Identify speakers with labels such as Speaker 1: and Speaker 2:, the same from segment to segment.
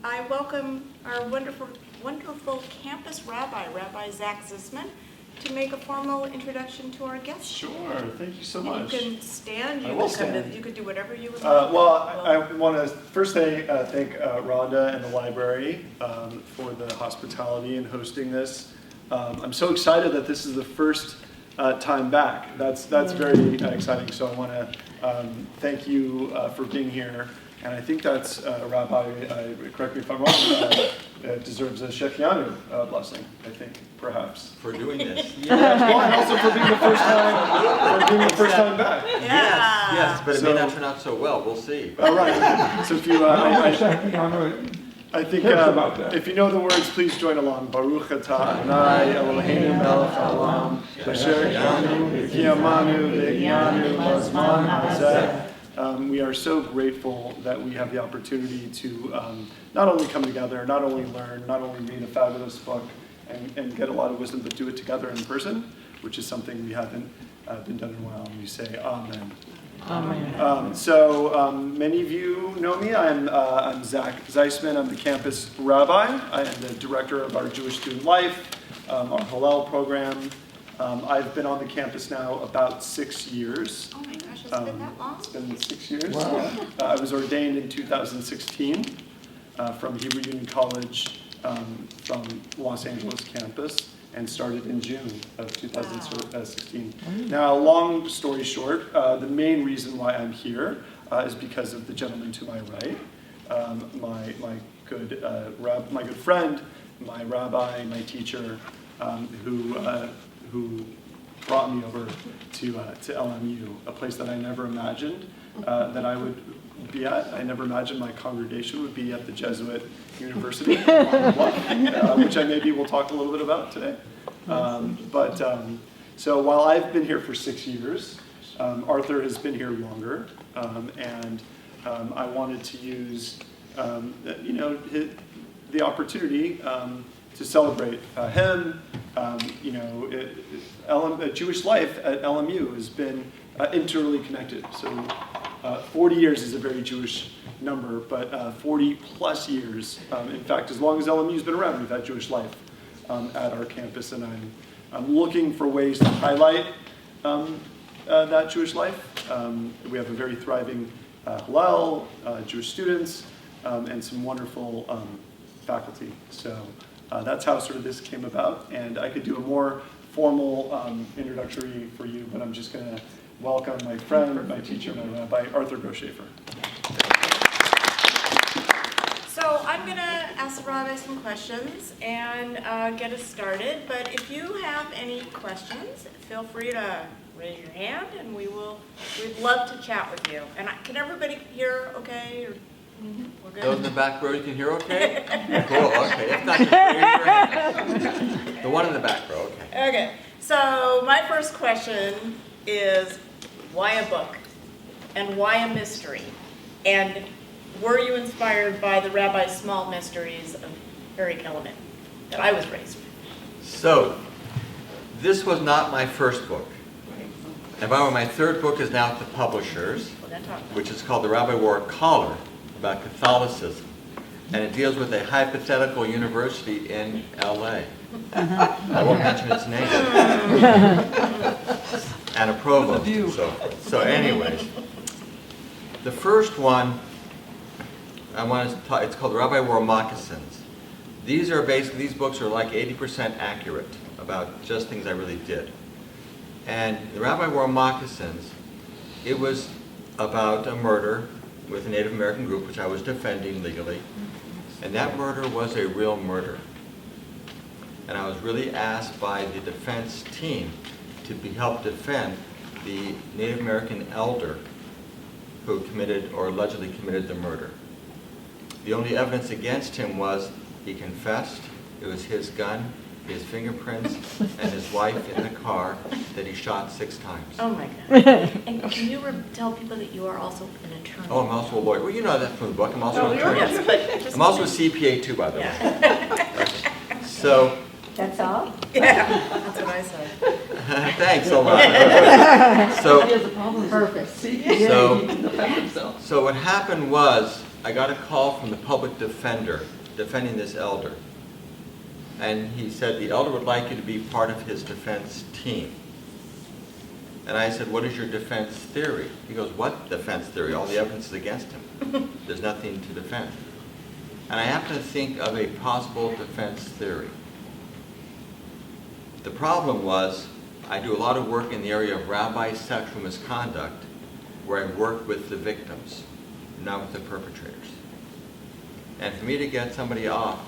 Speaker 1: I welcome our wonderful campus rabbi, Rabbi Zach Zisman, to make a formal introduction to our guests.
Speaker 2: Sure, thank you so much.
Speaker 1: You can stand, you could do whatever you would like.
Speaker 2: I want to first say thank Rhonda and the library for the hospitality and hosting this. I'm so excited that this is the first time back. That's very exciting. So I want to thank you for being here. And I think that's Rabbi, correct me if I'm wrong, deserves a Shechianu blessing, I think, perhaps.
Speaker 3: For doing this.
Speaker 2: Well, and also for being the first time back.
Speaker 1: Yeah.
Speaker 3: Yes, but it may not turn out so well. We'll see.
Speaker 2: All right. So if you, I think if you know the words, please join along. Baruch atah Adonai Eloheinu melech haolam, asher kiyanu v'kiyamanu v'higyanu b'zman hazeh. We are so grateful that we have the opportunity to not only come together, not only learn, not only read a fabulous book and get a lot of wisdom, but do it together in person, which is something we haven't been done in a while. And we say amen.
Speaker 4: Amen.
Speaker 2: So many of you know me. I'm Zach Zeisman. I'm the campus rabbi. I am the director of our Jewish Student Life, our Hallel program. I've been on the campus now about 6 years.
Speaker 1: Oh my gosh, it's been that long?
Speaker 2: It's been 6 years.
Speaker 4: Wow.
Speaker 2: I was ordained in 2016 from Hebrew Union College from Los Angeles campus and started in June of 2016. Now, long story short, the main reason why I'm here is because of the gentleman to my right, my good friend, my rabbi, my teacher, who brought me over to LMU, a place that I never imagined that I would be at. I never imagined my congregation would be at the Jesuit University, which I maybe will talk a little bit about today. So while I've been here for 6 years, Arthur has been here longer, and I wanted to use the opportunity to celebrate him. Jewish life at LMU has been internally connected. So 40 years is a very Jewish number, but 40 plus years. In fact, as long as LMU's been around, we've had Jewish life at our campus, and I'm looking for ways to highlight that Jewish life. We have a very thriving Hillel, Jewish students, and some wonderful faculty. So that's how sort of this came about, and I could do a more formal introductory for you, but I'm just going to welcome my friend, my teacher, my Rabbi Arthur Gross Schaefer.
Speaker 1: So I'm going to ask the rabbi some questions and get us started, but if you have any questions, feel free to raise your hand and we'd love to chat with you. And can everybody hear okay? Or we're good?
Speaker 3: Those in the back row, you can hear okay? Cool, okay. If not, just raise your hand. The one in the back row, okay.
Speaker 1: Okay, so my first question is, why a book? And why a mystery? And were you inspired by the Rabbi's Small Mysteries of Harry Kellerman that I was raised with?
Speaker 3: So, this was not my first book. However, my third book is now at the publishers, which is called the Rabbi Wore Collar, about Catholicism. And it deals with a hypothetical university in LA. I won't mention its name. And a provost. So anyways, the first one I want to talk, it's called Rabbi Wore Moccasins. These books are like 80% accurate about just things I really did. And the Rabbi Wore Moccasins, it was about a murder with a Native American group, which I was defending legally. And that murder was a real murder. And I was really asked by the defense team to help defend the Native American elder who committed or allegedly committed the murder. The only evidence against him was he confessed, it was his gun, his fingerprints, and his wife in the car that he shot 6 times.
Speaker 1: Oh my God. And can you tell people that you are also an attorney?
Speaker 3: Oh, I'm also a lawyer. Well, you know that from the book. I'm also an attorney.
Speaker 1: Yes, but just
Speaker 3: I'm also a CPA too, by the way.
Speaker 1: Yeah.
Speaker 3: So.
Speaker 5: That's all?
Speaker 1: Yeah, that's what I said.
Speaker 3: Thanks a lot.
Speaker 5: Perfect.
Speaker 3: So what happened was, I got a call from the public defender defending this elder. And he said, the elder would like you to be part of his defense team. And I said, what is your defense theory? He goes, what defense theory? All the evidence is against him. There's nothing to defend. And I happen to think of a possible defense theory. The problem was, I do a lot of work in the area of rabbi sexual misconduct, where I work with the victims, not with the perpetrators. And for me to get somebody off,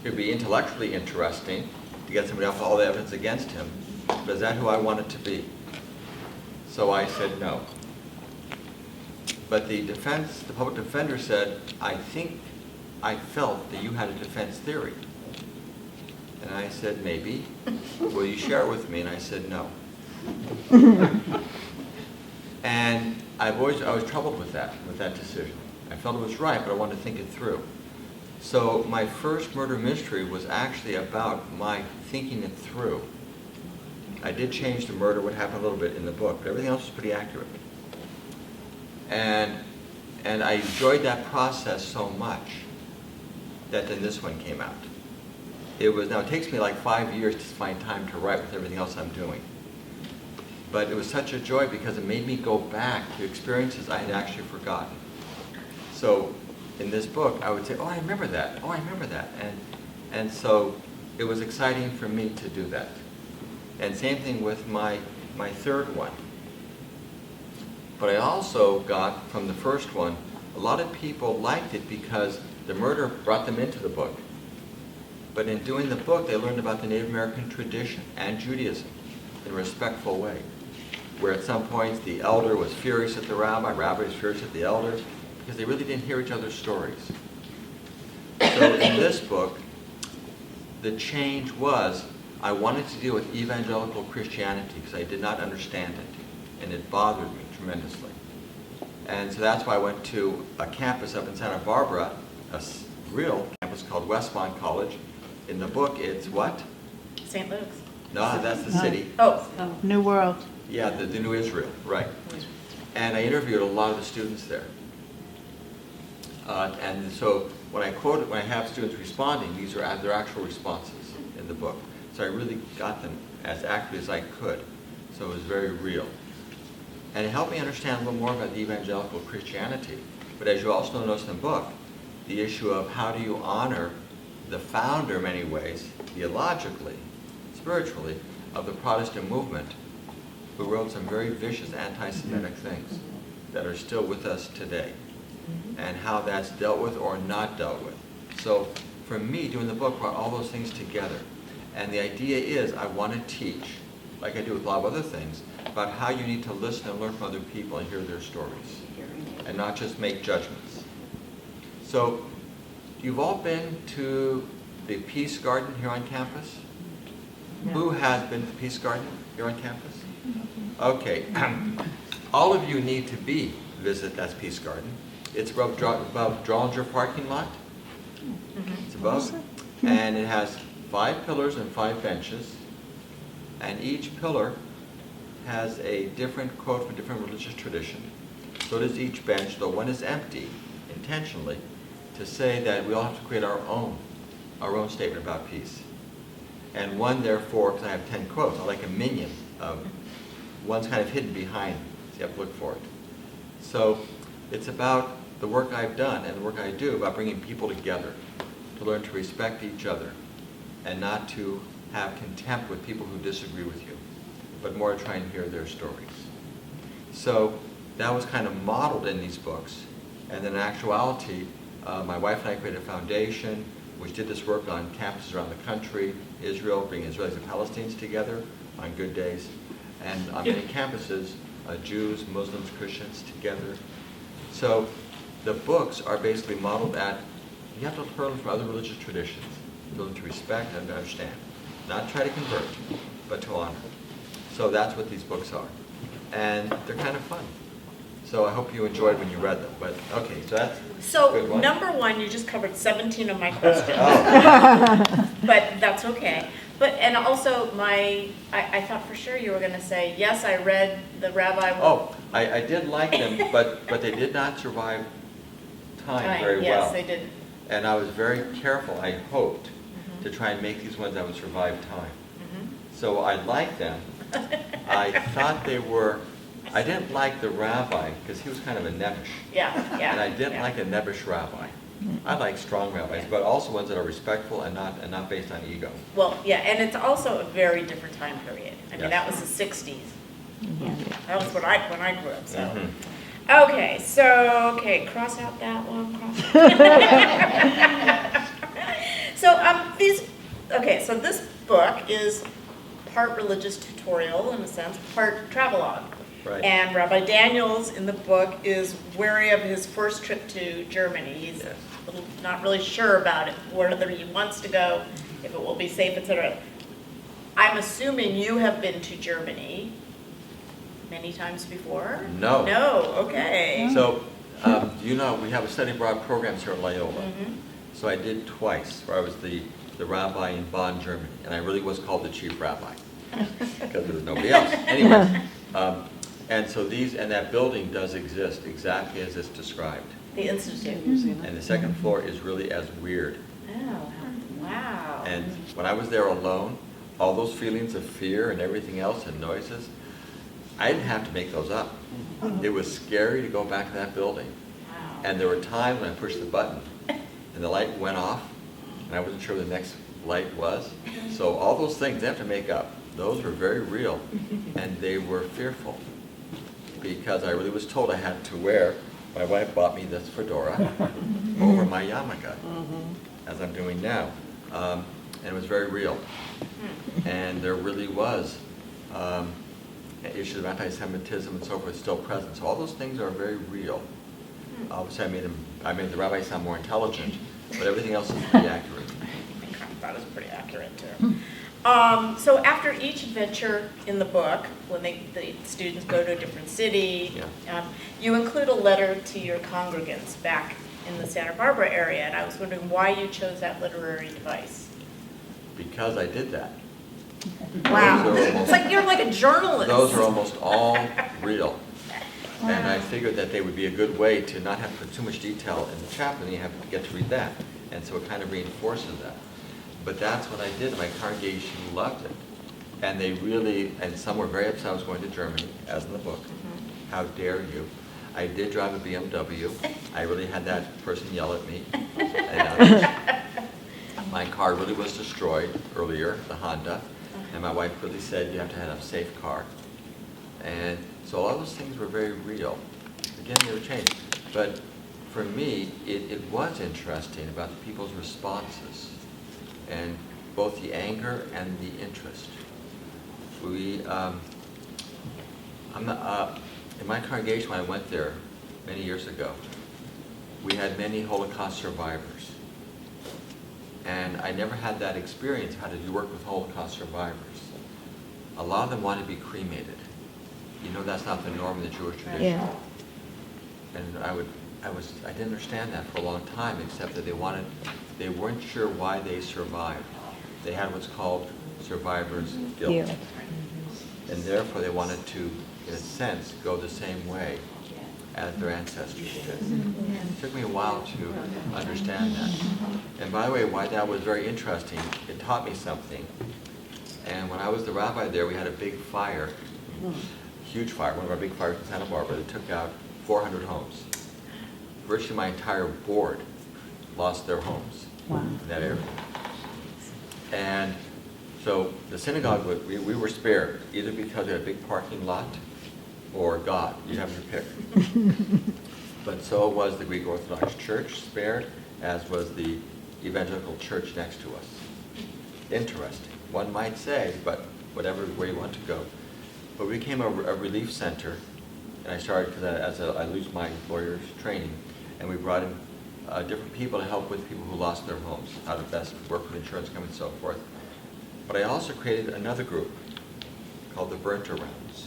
Speaker 3: it would be intellectually interesting to get somebody off all the evidence against him, but is that who I want it to be? So I said no. But the public defender said, I felt that you had a defense theory. And I said, maybe. Will you share it with me? And I said, no. And I was troubled with that decision. I felt it was right, but I wanted to think it through. So my first murder mystery was actually about my thinking it through. I did change the murder, what happened a little bit in the book, but everything else was pretty accurate. And I enjoyed that process so much that then this one came out. Now it takes me like 5 years to find time to write with everything else I'm doing. But it was such a joy because it made me go back to experiences I had actually forgotten. So in this book, I would say, oh, I remember that. Oh, I remember that. And so it was exciting for me to do that. And same thing with my third one. But I also got from the first one, a lot of people liked it because the murder brought them into the book. But in doing the book, they learned about the Native American tradition and Judaism in a respectful way. Where at some points the elder was furious at the rabbi was furious at the elder, because they really didn't hear each other's stories. So in this book, the change was, I wanted to deal with evangelical Christianity because I did not understand it, and it bothered me tremendously. And so that's why I went to a campus up in Santa Barbara, a real campus called Westmont College. In the book, it's what?
Speaker 1: St. Luke's.
Speaker 3: No, that's the city.
Speaker 1: Oh.
Speaker 4: New World.
Speaker 3: Yeah, the New Israel, right. And I interviewed a lot of the students there. And so when I have students responding, these are their actual responses in the book. So I really got them as accurately as I could. So it was very real. And it helped me understand a little more about the evangelical Christianity. But as you also notice in the book, the issue of how do you honor the founder in many ways, theologically, spiritually, of the Protestant movement, who wrote some very vicious anti-Semitic things that are still with us today, and how that's dealt with or not dealt with. So for me, doing the book brought all those things together. And the idea is I want to teach, like I do with a lot of other things, about how you need to listen and learn from other people and hear their stories, and not just make judgments. So you've all been to the Peace Garden here on campus? No. Who has been to the Peace Garden here on campus? Okay. All of you need to visit that Peace Garden. It's above Drollinger parking lot. It's above. And it has 5 pillars and 5 benches. And each pillar has a different quote from a different religious tradition. So does each bench, though one is empty, intentionally, to say that we all have to create our own statement about peace. And one, therefore, because I have 10 quotes, I like a minion of, one's kind of hidden behind, so you have to look for it. So it's about the work I've done and the work I do about bringing people together to learn to respect each other and not to have contempt with people who disagree with you, but more to try and hear their stories. So that was kind of modeled in these books. And then in actuality, my wife and I created a foundation which did this work on campuses around the country, Israel, bringing Israelis and Palestinians together on good days, and on many campuses, Jews, Muslims, Christians together. So the books are basically modeled at, you have to learn from other religious traditions, learn to respect and to understand. Not try to convert, but to honor. So that's what these books are. And they're kind of fun. So I hope you enjoyed when you read them. But okay, so that's
Speaker 1: So
Speaker 3: good one.
Speaker 1: number 1, you just covered 17 of my questions.
Speaker 3: Oh.
Speaker 1: But that's okay. But and also I thought for sure you were going to say, yes, I read the Rabbi Wore.
Speaker 3: Oh, I did like them, but they did not survive time very well.
Speaker 1: Yes, they did.
Speaker 3: And I was very careful, I hoped, to try and make these ones that would survive time. So I liked them. I thought they were, I didn't like the rabbi, because he was kind of a nebbish.
Speaker 1: Yeah, yeah.
Speaker 3: And I didn't like a nebbish rabbi. I like strong rabbis, but also ones that are respectful and not based on ego.
Speaker 1: Well, yeah, and it's also a very different time period. I mean,
Speaker 3: Yes.
Speaker 1: that was the 60s. That was when I grew up, so.
Speaker 3: Mhm.
Speaker 1: Okay, so, cross out that one, cross out. So this book is part religious tutorial, in a sense, part travelogue.
Speaker 3: Right.
Speaker 1: And Rabbi Daniels in the book is wary of his first trip to Germany. He's
Speaker 3: Yes.
Speaker 1: not really sure about it, whether he wants to go, if it will be safe, etc. I'm assuming you have been to Germany many times before?
Speaker 3: No.
Speaker 1: No, okay.
Speaker 3: So, you know, we have a study abroad programs here at Loyola.
Speaker 1: Mhm.
Speaker 3: So I did twice, where I was the rabbi in Bonn, Germany, and I really was called the chief rabbi, because there was nobody else. Anyway, and so that building does exist exactly as it's described.
Speaker 1: The Institute.
Speaker 3: And the second floor is really as weird.
Speaker 1: Oh, wow.
Speaker 3: And when I was there alone, all those feelings of fear and everything else and noises, I didn't have to make those up. It was scary to go back to that building.
Speaker 1: Wow.
Speaker 3: And there were times when I pushed the button and the light went off and I wasn't sure where the next light was. So all those things they have to make up. Those were very real and they were fearful because I really was told I had to wear, my wife bought me this fedora over my yarmulke, as I'm doing now. And it was very real. And there really was issues of anti-Semitism and so forth still present. So all those things are very real. Obviously, I made the rabbi sound more intelligent, but everything else is pretty accurate.
Speaker 1: I think that is pretty accurate too. So after each adventure in the book, when the students go to a different city, you include a letter to your congregants back in the Santa Barbara area, and I was wondering why you chose that literary device.
Speaker 3: Because I did that.
Speaker 1: Wow,
Speaker 3: Those are almost-
Speaker 1: it's like you're like a journalist.
Speaker 3: Those are almost all real. And I figured that they would be a good way to not have to put too much detail in the chapter, and you have to get to read that. And so it kind of reinforces that. But that's what I did. My congregation loved it. And they really, and some were very upset I was going to Germany, as in the book. How dare you? I did drive a BMW. I really had that person yell at me. And, my car really was destroyed earlier, the Honda. And my wife really said, you have to have a safe car. And so all those things were very real. Again, they were changed. But for me, it was interesting about the people's responses, and both the anger and the interest. In my congregation when I went there many years ago, we had many Holocaust survivors. And I never had that experience, how to work with Holocaust survivors. A lot of them wanted to be cremated. You know that's not the norm in the Jewish tradition.
Speaker 4: Yeah.
Speaker 3: And I didn't understand that for a long time, except that they weren't sure why they survived. They had what's called survivor's guilt.
Speaker 4: Guilt.
Speaker 3: And therefore they wanted to, in a sense, go the same way as their ancestors did. It took me a while to understand that. And by the way, why that was very interesting, it taught me something. And when I was the rabbi there, we had a big fire, huge fire, one of our big fires in Santa Barbara that took out 400 homes. Virtually my entire board lost their homes in that area. And so the synagogue, we were spared, either because we had a big parking lot or God. You have your pick. But so was the Greek Orthodox Church spared, as was the evangelical church next to us. Interesting. One might say, but whatever way you want to go. But we became a relief center, and I started because I lose my lawyer's training, and we brought in different people to help with people who lost their homes, how to best work with insurance companies and so forth. But I also created another group called the Burnt Arounds,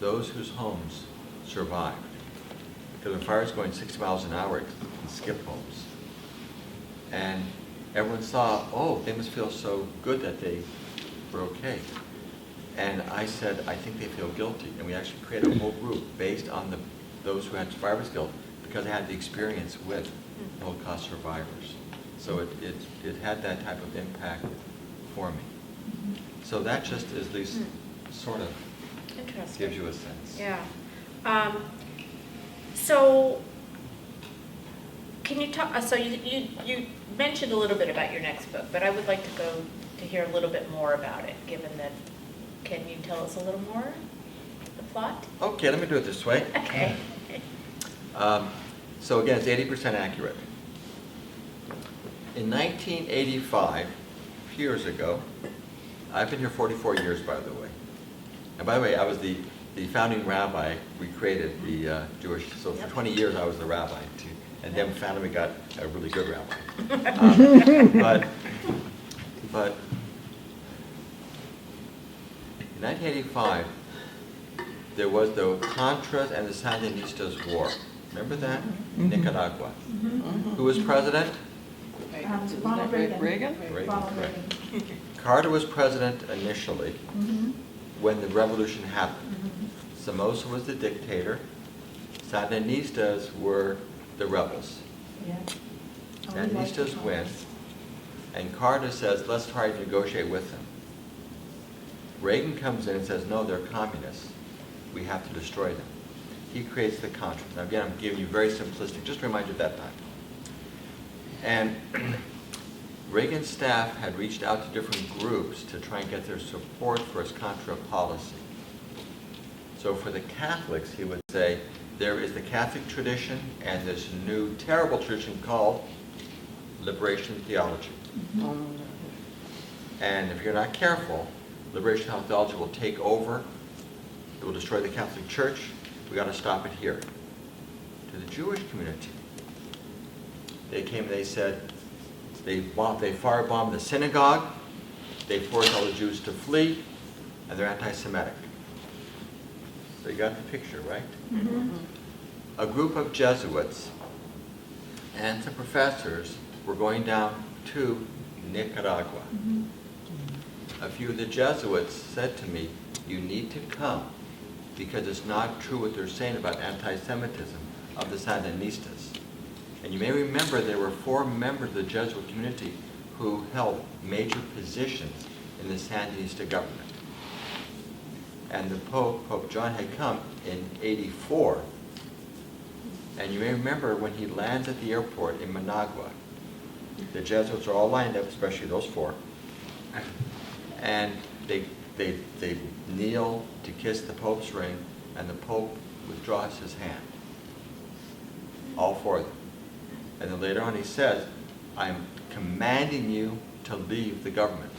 Speaker 3: those whose homes survived. Because when fires going 60 miles an hour, it can skip homes. And everyone saw, oh, they must feel so good that they were okay. And I said, I think they feel guilty. And we actually created a whole group based on those who had survivor's guilt, because I had the experience with Holocaust survivors. So it had that type of impact for me. So that just at least sort of
Speaker 1: Interesting.
Speaker 3: gives you a sense.
Speaker 1: Yeah. So, can you talk, so you mentioned a little bit about your next book, but I would like to go to hear a little bit more about it, given that, can you tell us a little more, the plot?
Speaker 3: Okay, let me do it this way.
Speaker 1: Okay.
Speaker 3: So again, it's 80% accurate. In 1985, a few years ago, I've been here 44 years, by the way. And by the way, I was the founding rabbi. We created the Jewish, so for 20 years I was the rabbi too. And then finally we got a really good rabbi. But in 1985, there was the Contras and the Sandinistas war. Remember that? In Nicaragua. Who was president?
Speaker 4: Ronald Reagan.
Speaker 3: Reagan, correct. Carter was president initially when the revolution happened. Somoza was the dictator. Sandinistas were the rebels.
Speaker 4: Yeah.
Speaker 3: Sandinistas win, and Carter says, let's try to negotiate with them. Reagan comes in and says, no, they're communists. We have to destroy them. He creates the Contras. Now again, I'm giving you very simplistic, just to remind you of that time. And Reagan's staff had reached out to different groups to try and get their support for his Contra policy. So for the Catholics, he would say, there is the Catholic tradition and this new terrible tradition called liberation theology. And if you're not careful, liberation theology will take over. It will destroy the Catholic Church. We got to stop it here. To the Jewish community, they came and they said, they firebombed the synagogue, they forced all the Jews to flee, and they're anti-Semitic. So you got the picture, right? A group of Jesuits and some professors were going down to Nicaragua. A few of the Jesuits said to me, you need to come because it's not true what they're saying about anti-Semitism of the Sandinistas. And you may remember there were 4 members of the Jesuit community who held major positions in the Sandinista government. And the Pope John had come in '84. And you may remember when he lands at the airport in Managua, the Jesuits are all lined up, especially those 4. And they kneel to kiss the Pope's ring, and the Pope withdraws his hand. All 4 of them. And then later on he says, I'm commanding you to leave the government.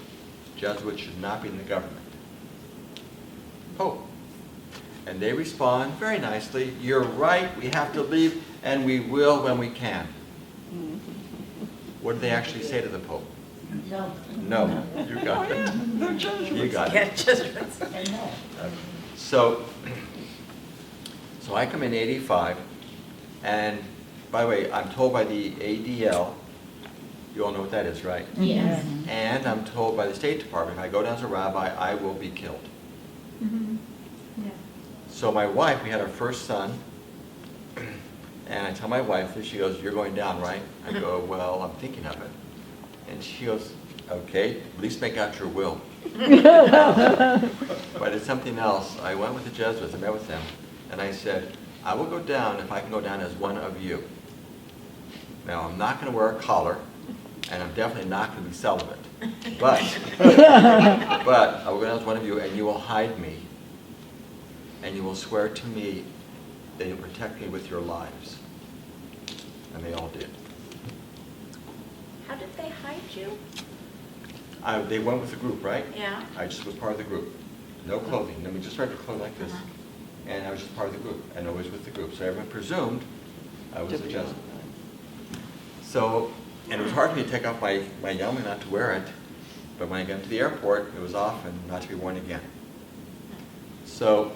Speaker 3: Jesuits should not be in the government. Pope. And they respond very nicely, you're right, we have to leave, and we will when we can. What did they actually say to the Pope?
Speaker 4: No.
Speaker 3: No, you got it. You got
Speaker 1: Yeah,
Speaker 3: it.
Speaker 1: Jesuits.
Speaker 3: So I come in '85, and by the way, I'm told by the ADL, you all know what that is, right?
Speaker 4: Yes.
Speaker 3: And I'm told by the State Department, if I go down as a rabbi, I will be killed.
Speaker 4: Yeah.
Speaker 3: So my wife, we had our first son, and I tell my wife, and she goes, you're going down, right? I go, well, I'm thinking of it. And she goes, okay, at least make out your will. But it's something else. I went with the Jesuits, I met with them, and I said, I will go down if I can go down as one of you. Now, I'm not going to wear a collar, and I'm definitely not going to be celibate. But I will go down as one of you, and you will hide me, and you will swear to me that you'll protect me with your lives. And they all did.
Speaker 1: How did they hide you?
Speaker 3: They went with the group, right?
Speaker 1: Yeah.
Speaker 3: I just was part of the group. No clothing. Then we just started to clothe like this. And I was just part of the group, and always with the group. So everyone presumed I was a Jesuit. So, and it was hard for me to take off my helmet, not to wear it. But when I got to the airport, it was off and not to be worn again. So,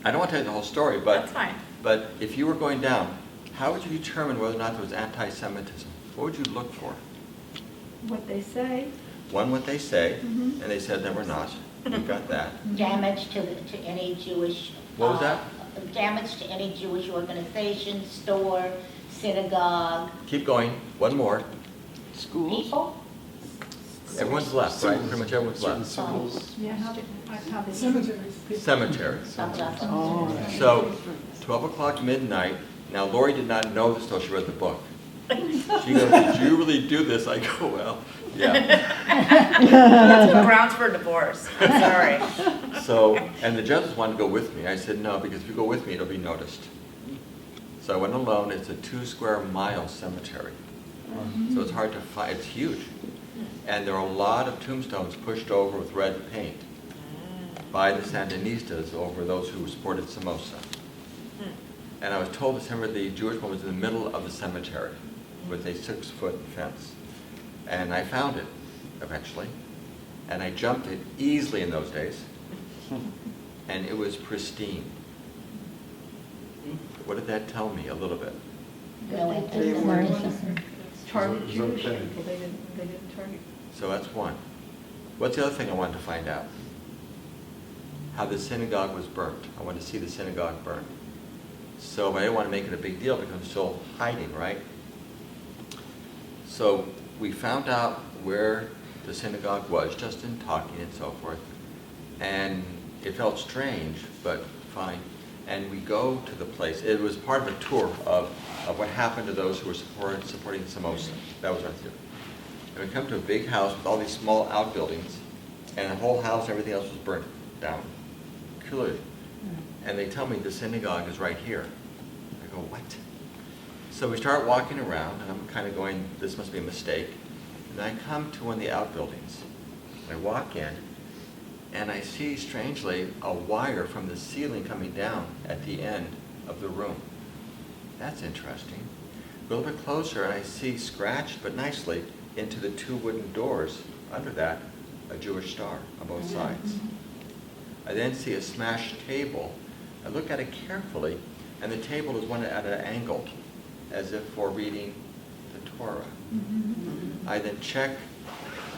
Speaker 3: I don't want to tell you the whole story, but
Speaker 1: That's fine.
Speaker 3: But if you were going down, how would you determine whether or not there was anti-Semitism? What would you look for?
Speaker 4: What they say.
Speaker 3: One, what they say, and they said there were not. You got that.
Speaker 5: Damage to any Jewish.
Speaker 3: What was that?
Speaker 5: of damage to any Jewish organization, store, synagogue,
Speaker 3: Keep going, one more.
Speaker 5: people?
Speaker 3: Everyone's left, right? Pretty much everyone's
Speaker 2: Certain
Speaker 3: left.
Speaker 2: symbols.
Speaker 4: Yeah, how they.
Speaker 3: Cemetery.
Speaker 5: Oh.
Speaker 3: So, 12 o'clock midnight. Now, Lori did not know this till she read the book. She goes, "Did you really do this?" I go, "Well, yeah."
Speaker 1: That's grounds for divorce. I'm sorry.
Speaker 3: So, and the judges wanted to go with me. I said, "No, because if you go with me, it'll be noticed." So I went alone. It's a 2-square-mile cemetery. So it's hard to find. It's huge. And there are a lot of tombstones pushed over with red paint by the Sandinistas over those who supported Somoza. And I was told this summer the Jewish one was in the middle of the cemetery with a 6-foot fence. And I found it eventually. And I jumped it easily in those days. And it was pristine. What did that tell me a little bit?
Speaker 5: No, it
Speaker 4: They
Speaker 5: doesn't.
Speaker 4: weren't target
Speaker 2: Is it
Speaker 4: Jewish
Speaker 2: okay?
Speaker 4: people, they didn't target.
Speaker 3: So that's one. What's the other thing I wanted to find out? How the synagogue was burnt. I wanted to see the synagogue burned. So I didn't want to make it a big deal because I'm still hiding, right? So we found out where the synagogue was, just in talking and so forth. And it felt strange, but fine. And we go to the place. It was part of a tour of what happened to those who were supporting Somoza. That was our theory. And we come to a big house with all these small outbuildings, and the whole house and everything else was burnt down. Clearly. And they tell me the synagogue is right here. I go, what? So we start walking around, and I'm kind of going, this must be a mistake. And I come to one of the outbuildings. I walk in, and I see, strangely, a wire from the ceiling coming down at the end of the room. That's interesting. Go a little bit closer, and I see, scratched but nicely, into the 2 wooden doors, under that, a Jewish star on both sides. I then see a smashed table. I look at it carefully, and the table is one at an angle, as if for reading the Torah. I then check.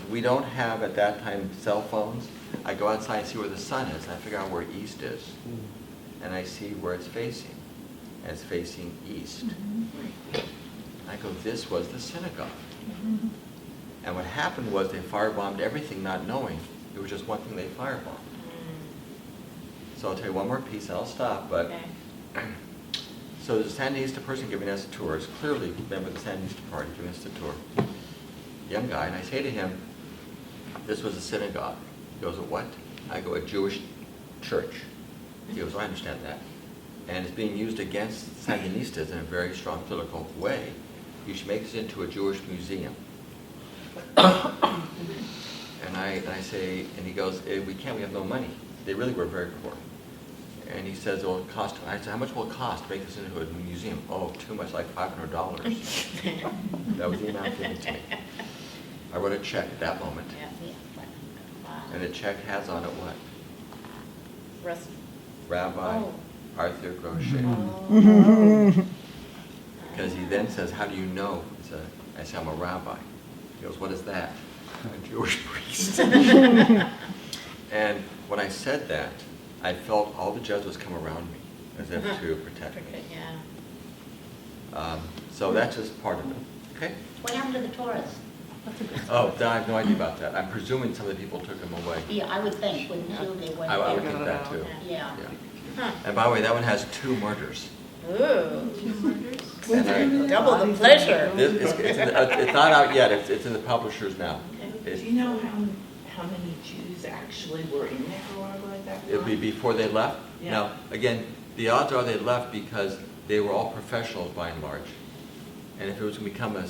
Speaker 3: We don't have, at that time, cell phones. I go outside and see where the sun is, and I figure out where east is. And I see where it's facing, and it's facing east. I go, this was the synagogue. And what happened was they firebombed everything not knowing. It was just one thing they firebombed. So I'll tell you one more piece and I'll stop, but
Speaker 1: Okay.
Speaker 3: so there's a Sandinista person giving us a tour. It's clearly a member of the Sandinista party giving us the tour. Young guy, and I say to him, this was a synagogue. He goes, a what? I go, a Jewish church. He goes, I understand that. And it's being used against Sandinistas in a very strong political way. You should make this into a Jewish museum. And I say, and he goes, we can't, we have no money. They really were very poor. And he says, well, it cost, I said, how much will it cost to make this into a museum? Oh, too much, like $500. That was the amount given to me. I wrote a check at that moment. And the check has on it what?
Speaker 1: Rest.
Speaker 3: Rabbi
Speaker 1: Oh.
Speaker 3: Arthur Gross Schaefer.
Speaker 1: Oh.
Speaker 3: Because he then says, how do you know? I say, I'm a rabbi. He goes, what is that? I'm a Jewish priest. And when I said that, I felt all the judges come around me as if to protect me.
Speaker 1: Yeah.
Speaker 3: So that's just part of it. Okay?
Speaker 5: What happened to the tourists?
Speaker 3: Oh, I have no idea about that. I'm presuming some of the people took them away.
Speaker 5: Yeah, I would think, wouldn't you, they went
Speaker 3: I would
Speaker 5: there?
Speaker 3: think that too.
Speaker 5: Yeah.
Speaker 3: Yeah.
Speaker 1: Huh.
Speaker 3: And by the way, that one has 2 murders.
Speaker 1: Ooh.
Speaker 3: And I-
Speaker 1: Double the pleasure.
Speaker 3: it's not out yet. It's in the publishers now.
Speaker 6: Do you know how many Jews actually were in Nicaragua at that time?
Speaker 3: It'll be before they left?
Speaker 6: Yeah.
Speaker 3: No. Again, the odds are they left because they were all professionals by and large. And if it was going to become a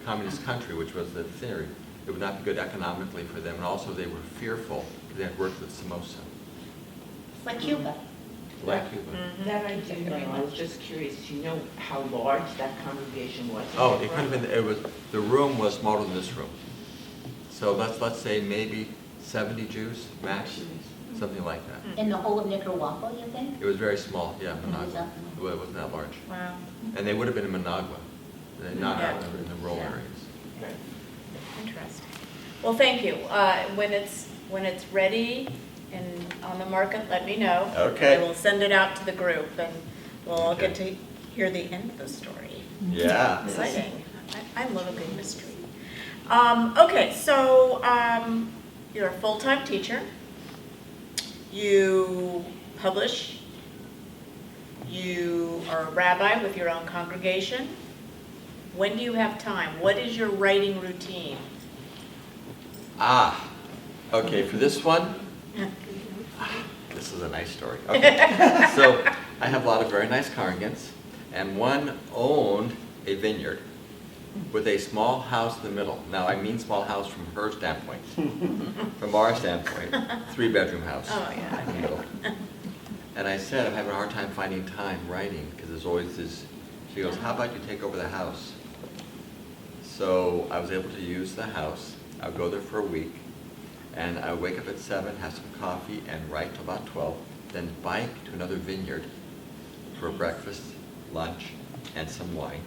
Speaker 3: communist country, which was the theory, it would not be good economically for them. And also they were fearful because they had worked with Somoza.
Speaker 5: Like Cuba.
Speaker 3: Like Cuba.
Speaker 6: That I do know. I was just curious, do you know how large that congregation was? in
Speaker 3: Oh, it could
Speaker 6: Nicaragua?
Speaker 3: have been, the room was smaller than this room. So let's say maybe 70 Jews max, something like that.
Speaker 5: In the whole of Nicaragua, you think?
Speaker 3: It was very small, yeah,
Speaker 5: was
Speaker 3: Managua.
Speaker 5: that-
Speaker 3: It wasn't that large.
Speaker 1: Wow.
Speaker 3: And they would have been in Managua, not
Speaker 1: Yeah.
Speaker 3: out in the rural
Speaker 1: Yeah.
Speaker 3: areas.
Speaker 1: Interesting. Well, thank you. When it's ready, on the market, let me know.
Speaker 3: Okay.
Speaker 1: I will send it out to the group, and we'll all get to hear the end of the story.
Speaker 3: Yeah.
Speaker 1: Exciting. I love a good mystery. Okay, so you're a full-time teacher. You publish. You are a rabbi with your own congregation. When do you have time? What is your writing routine?
Speaker 3: Okay, for this one, this is a nice story. Okay, so I have a lot of very nice congregants, and one owned a vineyard with a small house in the middle. Now, I mean small house from her standpoint. From our standpoint, 3-bedroom house in the middle. And I said, I'm having a hard time finding time writing, because there's always this, she goes, how about you take over the house? So I was able to use the house. I would go there for a week, and I would wake up at 7, have some coffee, and write till about 12, then bike to another vineyard for breakfast, lunch, and some wine.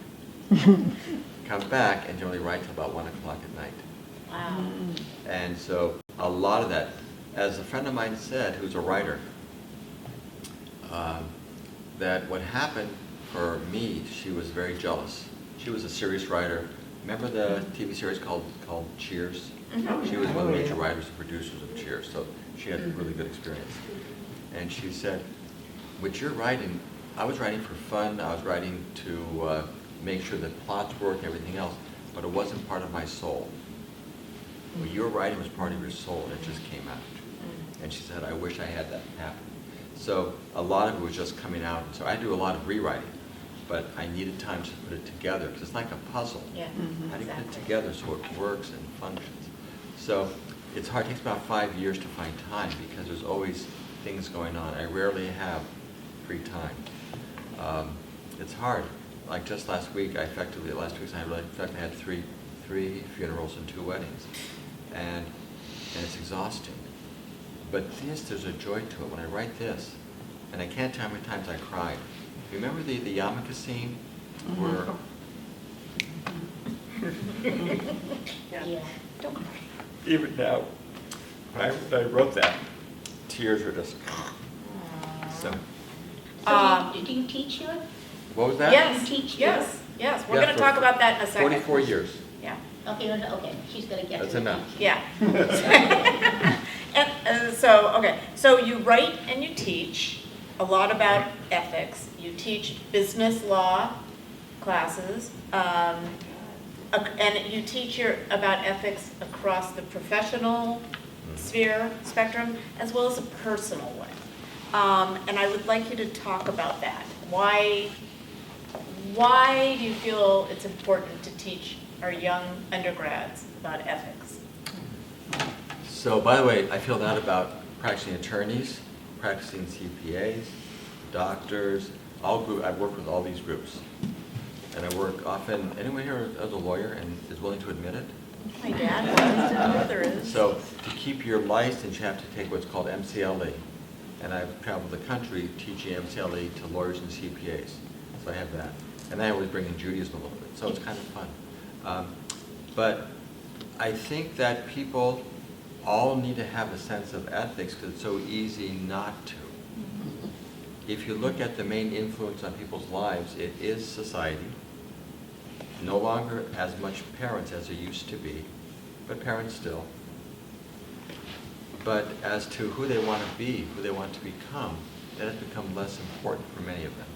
Speaker 3: Come back and generally write till about 1 o'clock at night.
Speaker 1: Wow.
Speaker 3: And so a lot of that, as a friend of mine said, who's a writer, that what happened for me, she was very jealous. She was a serious writer. Remember the TV series called Cheers?
Speaker 1: Mhm.
Speaker 3: She was one of the major writers and producers of Cheers, so she had really good experience. And she said, what you're writing, I was writing for fun, I was writing to make sure that plots work and everything else, but it wasn't part of my soul. What you were writing was part of your soul, and it just came out. And she said, I wish I had that happen. So a lot of it was just coming out. So I do a lot of rewriting, but I needed time to put it together, because it's like a puzzle.
Speaker 1: Yeah,
Speaker 3: How do you put it
Speaker 1: exactly.
Speaker 3: together so it works and functions? So it's hard. It takes about 5 years to find time, because there's always things going on. I rarely have free time. It's hard. Like just last week, last 2 weeks, I had three funerals and 2 weddings, and it's exhausting. But there's a joy to it when I write this, and I can't tell how many times I cried. Remember the yarmulke scene where
Speaker 5: Yeah.
Speaker 1: Don't cry.
Speaker 3: even now, when I wrote that, tears were just so.
Speaker 5: So do you teach here?
Speaker 3: What was that?
Speaker 1: Yes,
Speaker 5: You teach
Speaker 1: yes, yes. We're
Speaker 3: Yeah,
Speaker 1: going to
Speaker 3: for
Speaker 1: talk about that in a second.
Speaker 3: 44 years.
Speaker 1: Yeah.
Speaker 5: Okay, okay, she's gonna get to
Speaker 3: That's
Speaker 5: the
Speaker 3: enough.
Speaker 5: teaching.
Speaker 1: Yeah. And so you write and you teach a lot about ethics. You teach business law classes, and you teach about ethics across the professional spectrum, as well as a personal one. And I would like you to talk about that. Why do you feel it's important to teach our young undergrads about ethics?
Speaker 3: So, by the way, I feel that about practicing attorneys, practicing CPAs, doctors, I work with all these groups. And I work often, anyone here as a lawyer and is willing to admit it?
Speaker 1: My dad was, my brother is.
Speaker 3: So, to keep your license, you have to take what's called MCLE. And I've traveled the country teaching MCLE to lawyers and CPAs. So I have that. And I always bring in Judaism a little bit, so it's kind of fun. But I think that people all need to have a sense of ethics, because it's so easy not to. If you look at the main influence on people's lives, it is society. No longer as much parents as there used to be, but parents still. But as to who they want to be, who they want to become, that has become less important for many of them.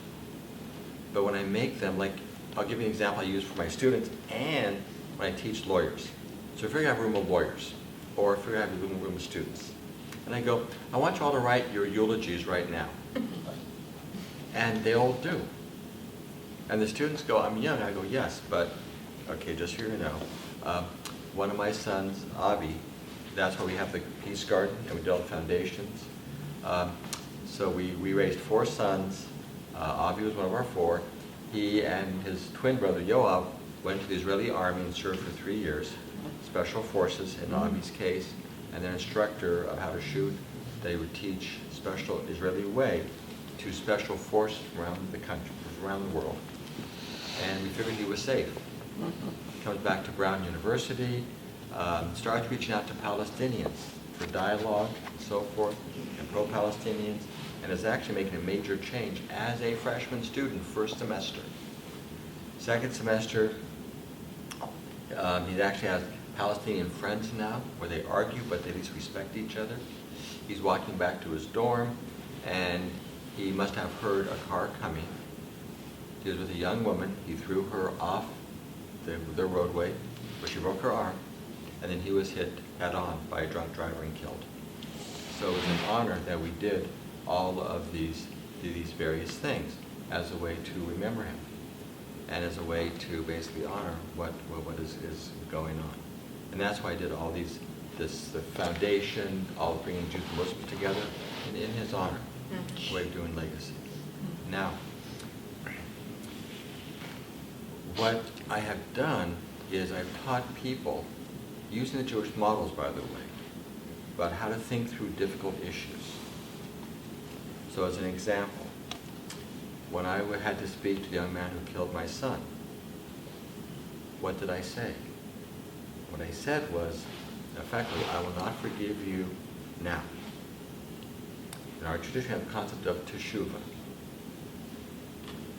Speaker 3: But when I make them, like, I'll give you an example I use for my students and when I teach lawyers. So if you have a room of lawyers, or if you have a room of students, and I go, I want you all to write your eulogies right now. And they all do. And the students go, I'm young. I go, yes, but, okay, just so you know, one of my sons, Avi, that's why we have the Peace Garden, and we built foundations. So we raised 4 sons. Avi was one of our 4. He and his twin brother, Yoav, went to the Israeli army and served for 3 years, special forces in Avi's case, and their instructor of how to shoot. They would teach special Israeli way to special forces around the country, around the world. And we figured he was safe. Comes back to Brown University, started reaching out to Palestinians for dialogue, and so forth, and pro-Palestinians, and is actually making a major change as a freshman student, first semester. Second semester, he actually has Palestinian friends now, where they argue, but they at least respect each other. He's walking back to his dorm, and he must have heard a car coming. He was with a young woman. He threw her off the roadway, where she broke her arm, and then he was hit head-on by a drunk driver and killed. So it was an honor that we did all of these various things as a way to remember him, and as a way to basically honor what is going on. And that's why I did all these, the foundation, all bringing Jews and Muslims together in his honor, a way of doing legacy. Now, what I have done is I've taught people, using the Jewish models, by the way, about how to think through difficult issues. So as an example, when I had to speak to the young man who killed my son, what did I say? What I said was, effectively, I will not forgive you now. In our tradition, we have the concept of teshuvah.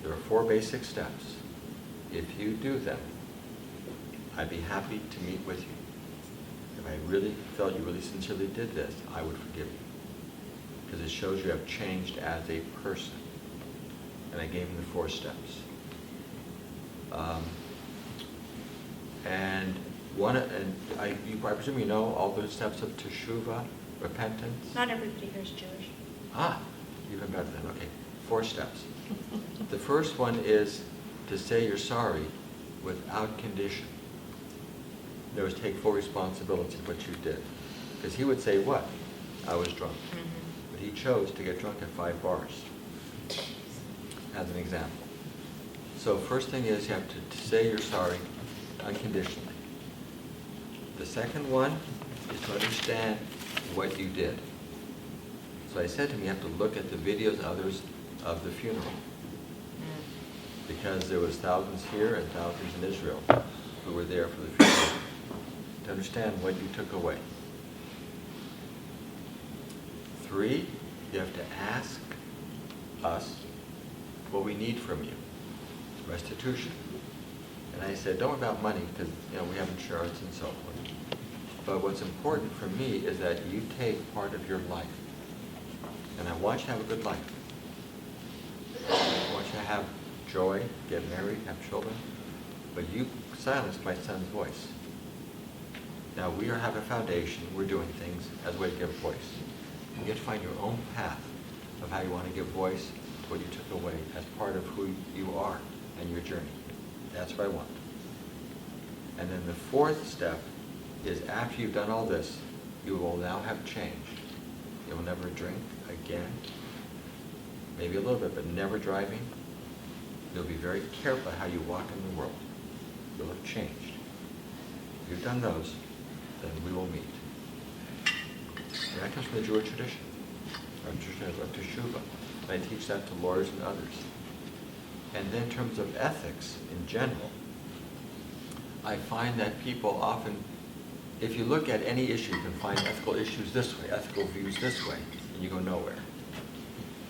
Speaker 3: There are 4 basic steps. If you do them, I'd be happy to meet with you. If I really felt you really sincerely did this, I would forgive you. Because it shows you have changed as a person. And I gave him the 4 steps. I presume you know all the steps of teshuvah, repentance?
Speaker 1: Not everybody here is Jewish.
Speaker 3: Even better then. Okay, 4 steps. The first one is to say you're sorry without condition. In other words, take full responsibility of what you did. Because he would say, what? I was drunk. But he chose to get drunk at 5 bars, as an example. So first thing is you have to say you're sorry unconditionally. The second one is to understand what you did. So I said to him, you have to look at the videos and others of the funeral. Because there was thousands here and thousands in Israel who were there for the funeral, to understand what you took away. 3, you have to ask us what we need from you. Restitution. And I said, don't worry about money, because we have insurance and so forth. But what's important for me is that you take part of your life. And I want you to have a good life. I want you to have joy, get married, have children. But you silenced my son's voice. Now we have a foundation, we're doing things as a way to give voice. You get to find your own path of how you want to give voice to what you took away as part of who you are and your journey. That's what I want. And then the 4th step is after you've done all this, you will now have changed. You will never drink again. Maybe a little bit, but never driving. You'll be very careful how you walk in the world. You'll have changed. If you've done those, then we will meet. And that comes from the Jewish tradition, our tradition of teshuvah. And I teach that to lawyers and others. And then in terms of ethics in general, I find that people often, if you look at any issue, you can find ethical issues this way, ethical views this way, and you go nowhere.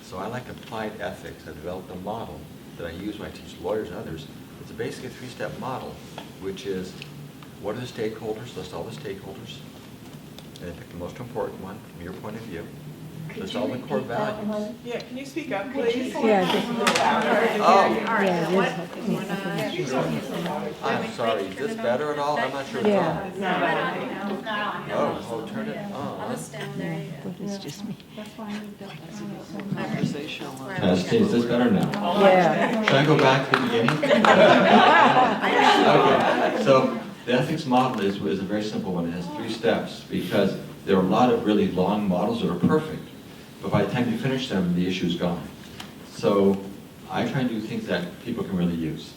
Speaker 3: So I like applied ethics. I developed a model that I use when I teach lawyers and others. It's basically a 3-step model, which is, what are the stakeholders? List all the stakeholders. And then pick the most important one from your point of view. List all the core values.
Speaker 6: Yeah, can you speak up,
Speaker 5: Could you
Speaker 6: please?
Speaker 5: say that?
Speaker 1: All right,
Speaker 4: Yeah,
Speaker 1: now
Speaker 4: it
Speaker 1: what?
Speaker 4: is.
Speaker 1: You wanna-
Speaker 3: I'm sorry, is this better at all? I'm not sure.
Speaker 4: Yeah.
Speaker 5: It's not on.
Speaker 3: Oh, turn it
Speaker 1: I'll
Speaker 3: on.
Speaker 1: just stand there.
Speaker 4: But it's just me.
Speaker 5: That's why I moved up.
Speaker 3: Testing, is this better now?
Speaker 4: Yeah.
Speaker 3: Should I go back to the beginning? Okay, so the ethics model is a very simple one. It has 3 steps because there are a lot of really long models that are perfect, but by the time you finish them, the issue's gone. So I try and do things that people can really use.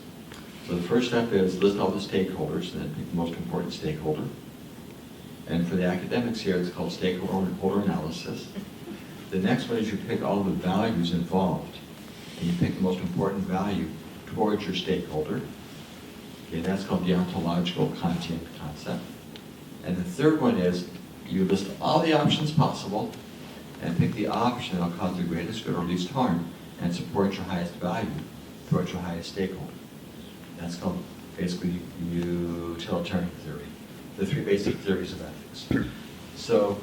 Speaker 3: So the first step is list all the stakeholders and then pick the most important stakeholder. And for the academics here, it's called stakeholder analysis. The next one is you pick all the values involved, and you pick the most important value towards your stakeholder. Okay, that's called the ontological content concept. And the third one is you list all the options possible and pick the option that will cause the greatest good or least harm and support your highest value towards your highest stakeholder. That's called basically utilitarian theory, the three basic theories of ethics. So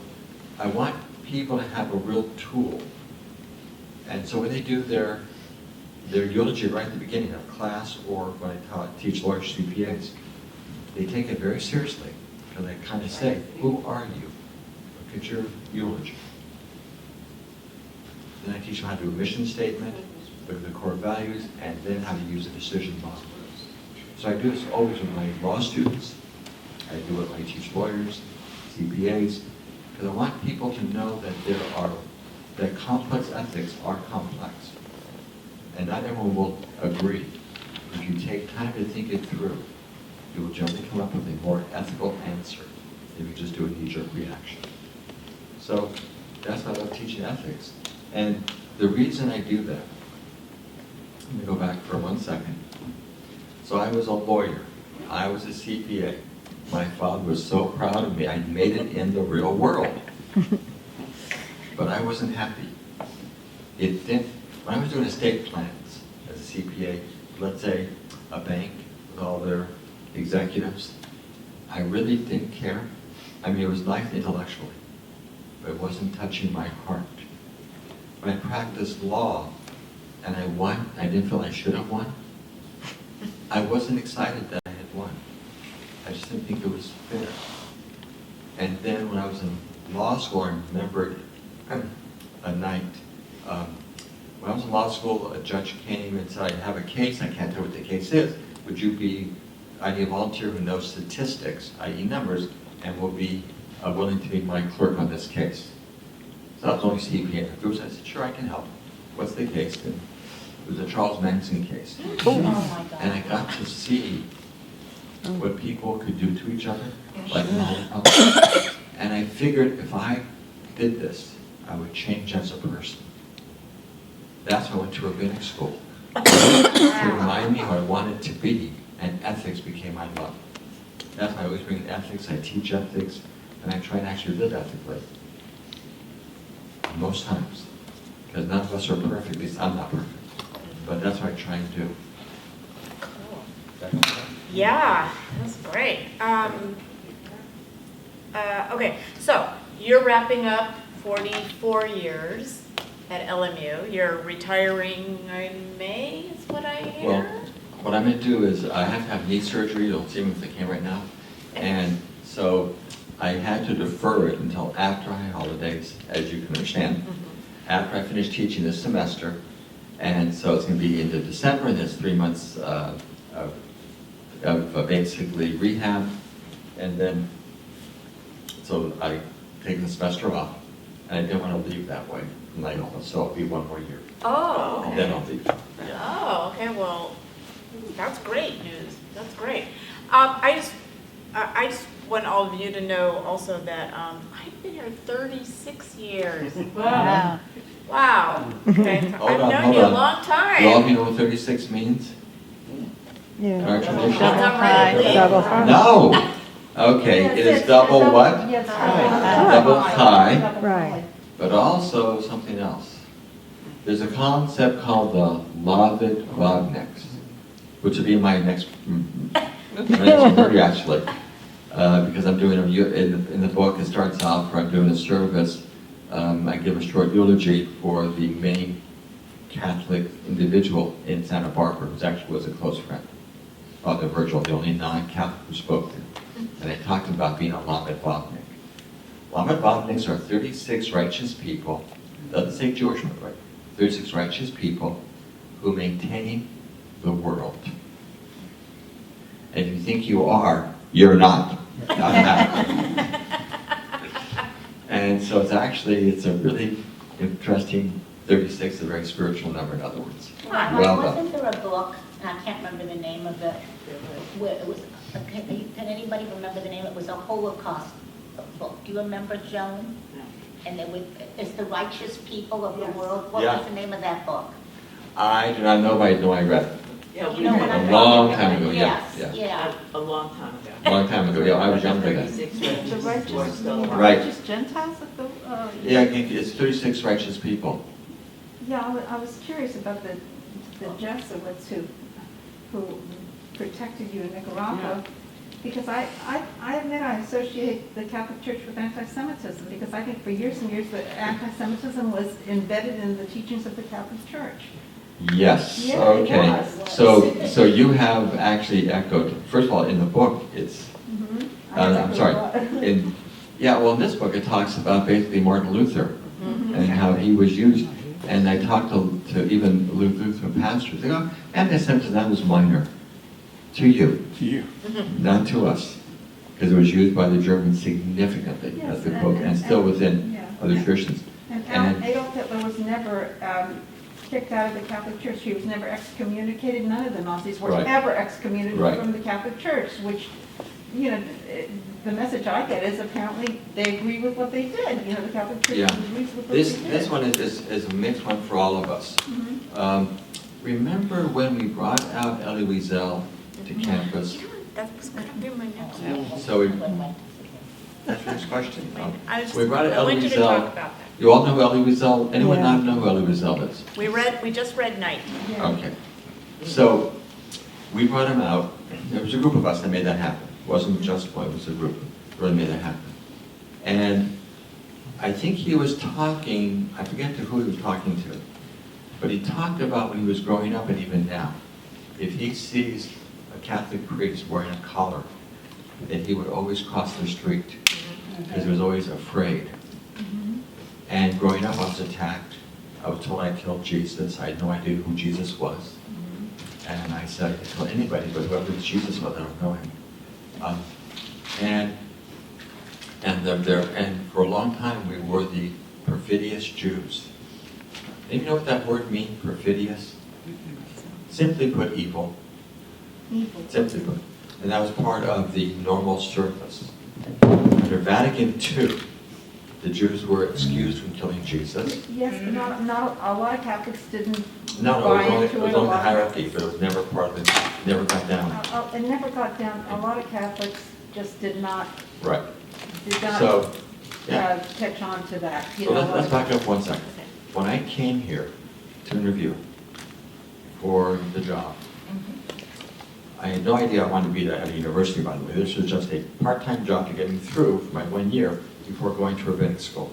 Speaker 3: I want people to have a real tool. And so when they do their eulogy right at the beginning of class or when I teach lawyers, CPAs, they take it very seriously. And they kind of say, who are you? Look at your eulogy. Then I teach them how to do a mission statement, look at the core values, and then how to use a decision model. So I do this always with my law students. I do it when I teach lawyers, CPAs, because I want people to know that that complex ethics are complex. And not everyone will agree. If you take time to think it through, you will generally come up with a more ethical answer if you just do a knee-jerk reaction. So that's why I love teaching ethics. And the reason I do that, let me go back for 1 second. So I was a lawyer. I was a CPA. My father was so proud of me. I made it in the real world. But I wasn't happy. When I was doing estate plans as a CPA, let's say a bank with all their executives, I really didn't care. I mean, it was nice intellectually, but it wasn't touching my heart. When I practiced law and I won, I didn't feel I should have won. I wasn't excited that I had won. I just didn't think it was fair. And then when I was in law school, I remembered a night, when I was in law school, a judge came and said, I have a case, I can't tell what the case is. I need a volunteer who knows statistics, i.e. numbers, and will be willing to be my clerk on this case. So I was only CPA. I said, sure, I can help. What's the case? And it was a Charles Manson case.
Speaker 5: Oh my God.
Speaker 3: And I got to see what people could do to each other, like in the Holocaust. And I figured if I did this, I would change as a person. That's why I went to rabbinic school. To remind me who I wanted to be, and ethics became my love. That's why I always bring in ethics, I teach ethics, and I try and actually live ethically. Most times. Because none of us are perfect, at least I'm not perfect. But that's what I try and do.
Speaker 1: Yeah, that's great. Okay, so you're wrapping up 44 years at LMU. You're retiring in May, is what I hear?
Speaker 3: Well, what I'm going to do is I have to have knee surgery. You'll see me if I can right now. And so I had to defer it until after high holidays, as you can understand, after I finish teaching this semester. And so it's going to be into December, and there's 3 months of basically rehab. And then, so I take the semester off, and I didn't want to leave that way. So it'll be 1 more year.
Speaker 1: Oh,
Speaker 3: And
Speaker 1: okay.
Speaker 3: then I'll leave.
Speaker 1: Oh, okay, well, that's great news. That's great. I just want all of you to know also that I've been here 36 years.
Speaker 4: Wow.
Speaker 1: Wow. Okay.
Speaker 3: Hold
Speaker 1: I've
Speaker 3: on,
Speaker 1: known
Speaker 3: hold
Speaker 1: you a
Speaker 3: on.
Speaker 1: long
Speaker 3: Do all
Speaker 1: time.
Speaker 3: of you know what 36 means?
Speaker 4: Yeah.
Speaker 3: Congratulations.
Speaker 1: Double high.
Speaker 4: Double high.
Speaker 3: No! Okay, it is double what?
Speaker 4: Yes.
Speaker 3: Double high,
Speaker 4: Right.
Speaker 3: but also something else. There's a concept called the Lavid Vodniks, which will be my next interview actually, because I'm doing in the book. It starts off where I'm doing a service. I give a short eulogy for the main Catholic individual in Santa Barbara, who actually was a close friend. Father Virgil, the only non-Catholic who spoke to. And I talked about being a Lamed Vodnik. Lamed Vodniks are 36 righteous people, doesn't say Jewish, but right, 36 righteous people who maintain the world. And if you think you are, you're not. Not that. And so it's a really interesting 36, a very spiritual number, in other words. Well done.
Speaker 5: Wasn't there a book, and I can't remember the name of it, where it was, can anybody remember the name? It was a Holocaust book. Do you remember, Joan?
Speaker 6: No.
Speaker 5: And it's the righteous people of the world. What
Speaker 3: Yeah.
Speaker 5: was the name of that book?
Speaker 3: I do not know, but I know I read it.
Speaker 6: Yeah, we
Speaker 5: You know what I'm
Speaker 3: A
Speaker 6: read
Speaker 3: long
Speaker 5: talking
Speaker 3: time
Speaker 5: about?
Speaker 3: ago, yeah,
Speaker 5: Yes,
Speaker 6: a long time ago.
Speaker 3: A long time ago, yeah, I was younger then.
Speaker 6: 36
Speaker 4: The
Speaker 6: righteous
Speaker 4: righteous,
Speaker 6: were still alive.
Speaker 3: Right.
Speaker 4: righteous Gentiles that go,
Speaker 3: Yeah, it's 36 righteous people.
Speaker 4: Yeah, I was curious about the Jesuits who protected you in Nicaragua. Because I admit I associate the Catholic Church with anti-Semitism, because I think for years and years that anti-Semitism was embedded in the teachings of the Catholic Church.
Speaker 3: Yes,
Speaker 4: Yeah, it
Speaker 3: okay.
Speaker 4: was.
Speaker 3: So you have actually echoed, first of all, in the book, it's,
Speaker 4: Mhm.
Speaker 3: I'm sorry, well, in this book, it talks about basically Martin Luther and how he was used. And I talked to even Lutheran pastors. They go, anti-Semitism, that was minor. To you.
Speaker 2: To you.
Speaker 3: Not to us. Because it was used by the Germans significantly
Speaker 4: Yes,
Speaker 3: as the book, and still within
Speaker 4: yeah.
Speaker 3: other Christians.
Speaker 4: And Adolf Hitler was never kicked out of the Catholic Church. He was never excommunicated. None of the Nazis were
Speaker 3: Right.
Speaker 4: ever excommunicated
Speaker 3: Right.
Speaker 4: from the Catholic Church, which, you know, the message I get is apparently they agree with what they did. You know, the Catholic Church
Speaker 3: Yeah.
Speaker 4: agrees with what
Speaker 3: This,
Speaker 4: they did.
Speaker 3: this one is a mixed one for all of us.
Speaker 4: Mhm.
Speaker 3: Remember when we brought out Elie Wiesel to campus?
Speaker 1: Yeah, that was gonna be my next.
Speaker 3: So that's your next question.
Speaker 1: I was
Speaker 3: We brought
Speaker 1: I
Speaker 3: Elie
Speaker 1: wanted you to talk
Speaker 3: Wiesel.
Speaker 1: about that.
Speaker 3: You all know who Elie Wiesel, anyone
Speaker 4: Yeah.
Speaker 3: not know who Elie Wiesel is?
Speaker 1: We just read Night.
Speaker 4: Yeah.
Speaker 3: Okay. So we brought him out. There was a group of us that made that happen. It wasn't just one, it was a group that really made that happen. And I think he was talking, I forget to who he was talking to, but he talked about when he was growing up and even now. If he sees a Catholic priest wearing a collar, that he would always cross the street because he was always afraid. And growing up, I was attacked. I was told I killed Jesus. I had no idea who Jesus was. And I said, I could kill anybody, but whoever Jesus was, I don't know him. And for a long time, we were the perfidious Jews. And you know what that word means, perfidious? Simply put, evil.
Speaker 4: Evil.
Speaker 3: Simply put. And that was part of the normal service. Under Vatican II, the Jews were excused from killing Jesus.
Speaker 4: Yes, but not a lot of Catholics didn't
Speaker 3: No,
Speaker 4: buy
Speaker 3: it
Speaker 4: into
Speaker 3: was
Speaker 4: it.
Speaker 3: only the hierarchy, but it was never part of it, never got down.
Speaker 4: It never got down. A lot of Catholics just did not
Speaker 3: Right. So, yeah.
Speaker 4: catch on to that. You
Speaker 3: So
Speaker 4: know,
Speaker 3: let's back up 1 second. When I came here to interview for the job, I had no idea I wanted to be at a university, by the way. This was just a part-time job to get me through for my 1 year before going to rabbinic school.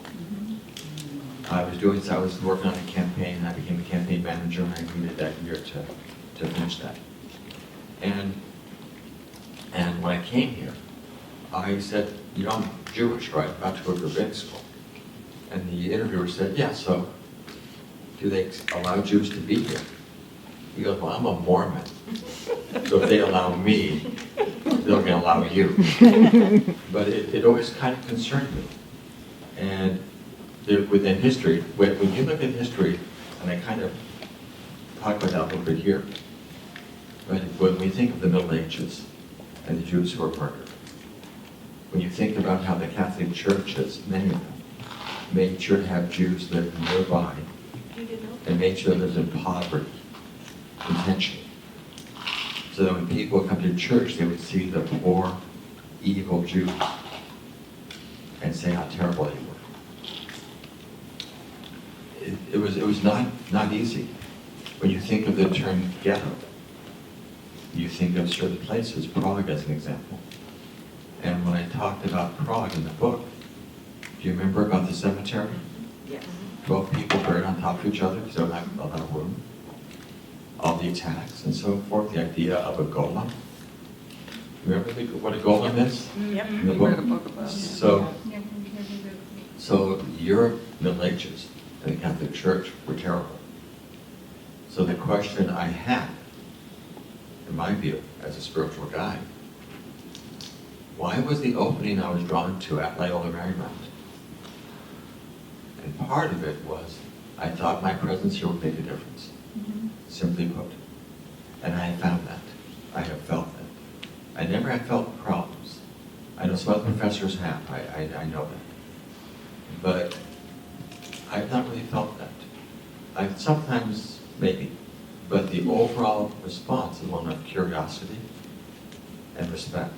Speaker 3: I was working on a campaign, I became a campaign manager, and I needed that year to finish that. And when I came here, I said, you know, I'm Jewish, right? About to go to rabbinic school. And the interviewer said, yeah, so do they allow Jews to be here? He goes, well, I'm a Mormon. So if they allow me, they're going to allow you. But it always kind of concerned me. And within history, when you look at history, and I kind of talk about that a little bit here, but when we think of the Middle Ages and the Jews who were murdered, when you think about how the Catholic churches, many of them, made sure to have Jews live nearby, and made sure they lived in poverty, intentionally. So that when people come to church, they would see the poor, evil Jews and say how terrible they were. It was not easy. When you think of the term ghetto, you think of certain places, Prague as an example. And when I talked about Prague in the book, do you remember about the cemetery?
Speaker 6: Yes.
Speaker 3: 12 people buried on top of each other, so not a lot of room. All the attacks and so forth, the idea of a golem. Remember what a golem is?
Speaker 1: Yep.
Speaker 3: In the book? So Europe, Middle Ages, and the Catholic Church were terrible. So the question I had, in my view, as a spiritual guy, why was the opening I was drawn to at Loyola Marymount? And part of it was, I thought my presence here would make a difference, simply put. And I have found that. I have felt that. I never have felt problems. I know some other professors have, I know that. But I've not really felt that. I've sometimes, maybe, But the overall response is one of curiosity and respect.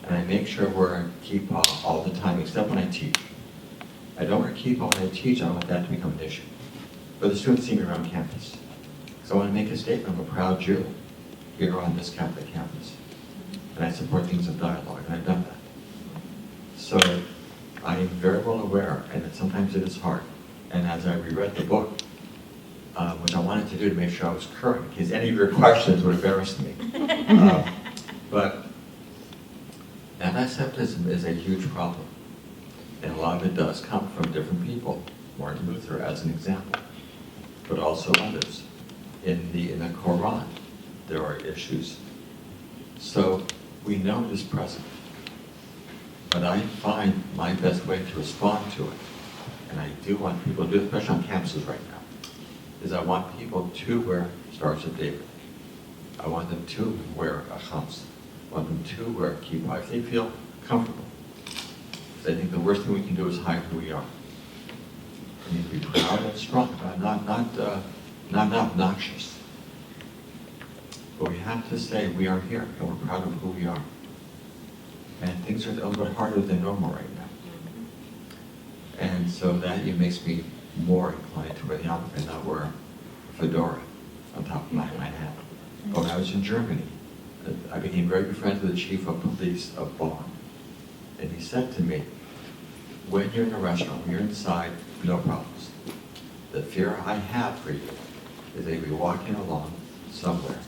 Speaker 3: And I make sure I wear a kippah all the time, except when I teach. I don't wear a kippah when I teach. I don't want that to become an issue. But the students see me around campus. So I want to make a statement. I'm a proud Jew here on this Catholic campus. And I support things of dialogue, and I've done that. So I am very well aware, and that sometimes it is hard. And as I reread the book, which I wanted to do to make sure I was current, because any of your questions would embarrass me. But anti-Semitism is a huge problem. And a lot of it does come from different people. Martin Luther, as an example, but also others. In the Quran, there are issues. So we know it is present. But I find my best way to respond to it, and I do want people to do it, especially on campuses right now, is I want people to wear Stars of David. I want them to wear a chams. I want them to wear a kippah if they feel comfortable. Because I think the worst thing we can do is hide who we are. We need to be proud and strong, not obnoxious. But we have to say we are here and we're proud of who we are. And things are a little bit harder than normal right now. And so that makes me more inclined to wear the yarmulke and not wear a fedora on top of my hat. But when I was in Germany, I became very good friends with the chief of police of Bonn. And he said to me, when you're in a restaurant, when you're inside, no problems. The fear I have for you is that you'll be walking along somewhere.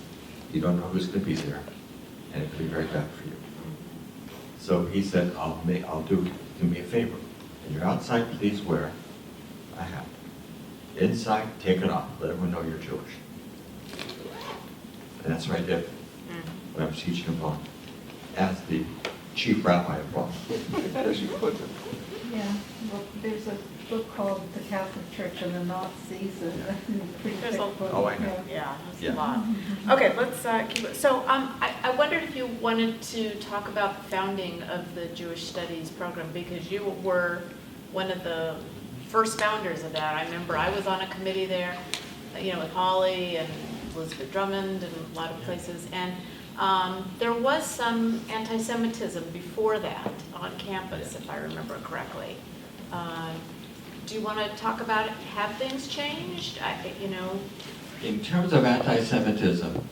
Speaker 3: You don't know who's going to be there, and it could be very bad for you. So he said, do me a favor. When you're outside, please wear a hat. Inside, take it off. Let everyone know you're Jewish. And that's what I did when I was teaching in Bonn, as the chief rabbi of Bonn. As you put it.
Speaker 4: Yeah, well, there's a book called The Catholic Church and the Nazis, and a pretty
Speaker 1: There's
Speaker 4: thick
Speaker 1: a-
Speaker 4: book.
Speaker 3: Oh, I know.
Speaker 1: Yeah, that's
Speaker 3: Yeah.
Speaker 1: a lot. Okay, let's keep it. So I wondered if you wanted to talk about the founding of the Jewish Studies program, because you were one of the first founders of that. I remember I was on a committee there, with Holly and Elizabeth Drummond and a lot of places. And there was some anti-Semitism before that on campus, if I remember correctly. Do you want to talk about it? Have things changed?
Speaker 3: In terms of anti-Semitism,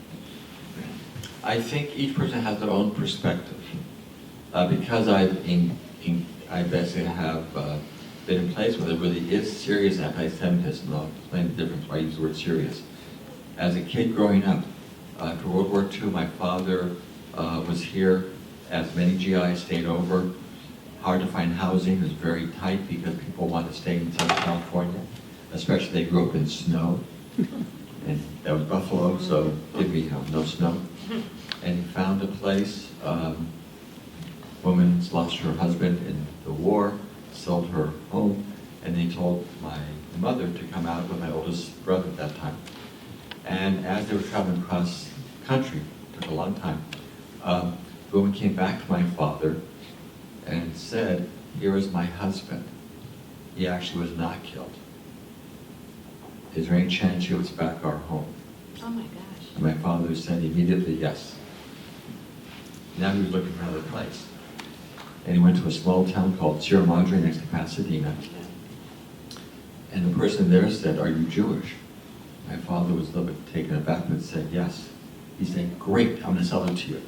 Speaker 3: I think each person has their own perspective. Because I basically have been in place where there really is serious anti-Semitism. I'll explain the difference why I use the word serious. As a kid growing up, after World War II, my father was here, as many GIs stayed over. Hard to find housing, it was very tight because people wanted to stay in Southern California, especially they grew up in snow. And that was Buffalo, so give me no snow. And he found a place. Woman's lost her husband in the war, sold her home, and they told my mother to come out with my oldest brother at that time. And as they were traveling across country, it took a long time, the woman came back to my father and said, "Here is my husband. He actually was not killed. Is there any chance he was back our home?"
Speaker 1: Oh my gosh.
Speaker 3: And my father said immediately yes. Now he was looking for another place. And he went to a small town called Sierra Madre next to Pasadena. And the person there said, "Are you Jewish?" My father was a little bit taken aback but said yes. He said, "Great, I'm going to sell it to you."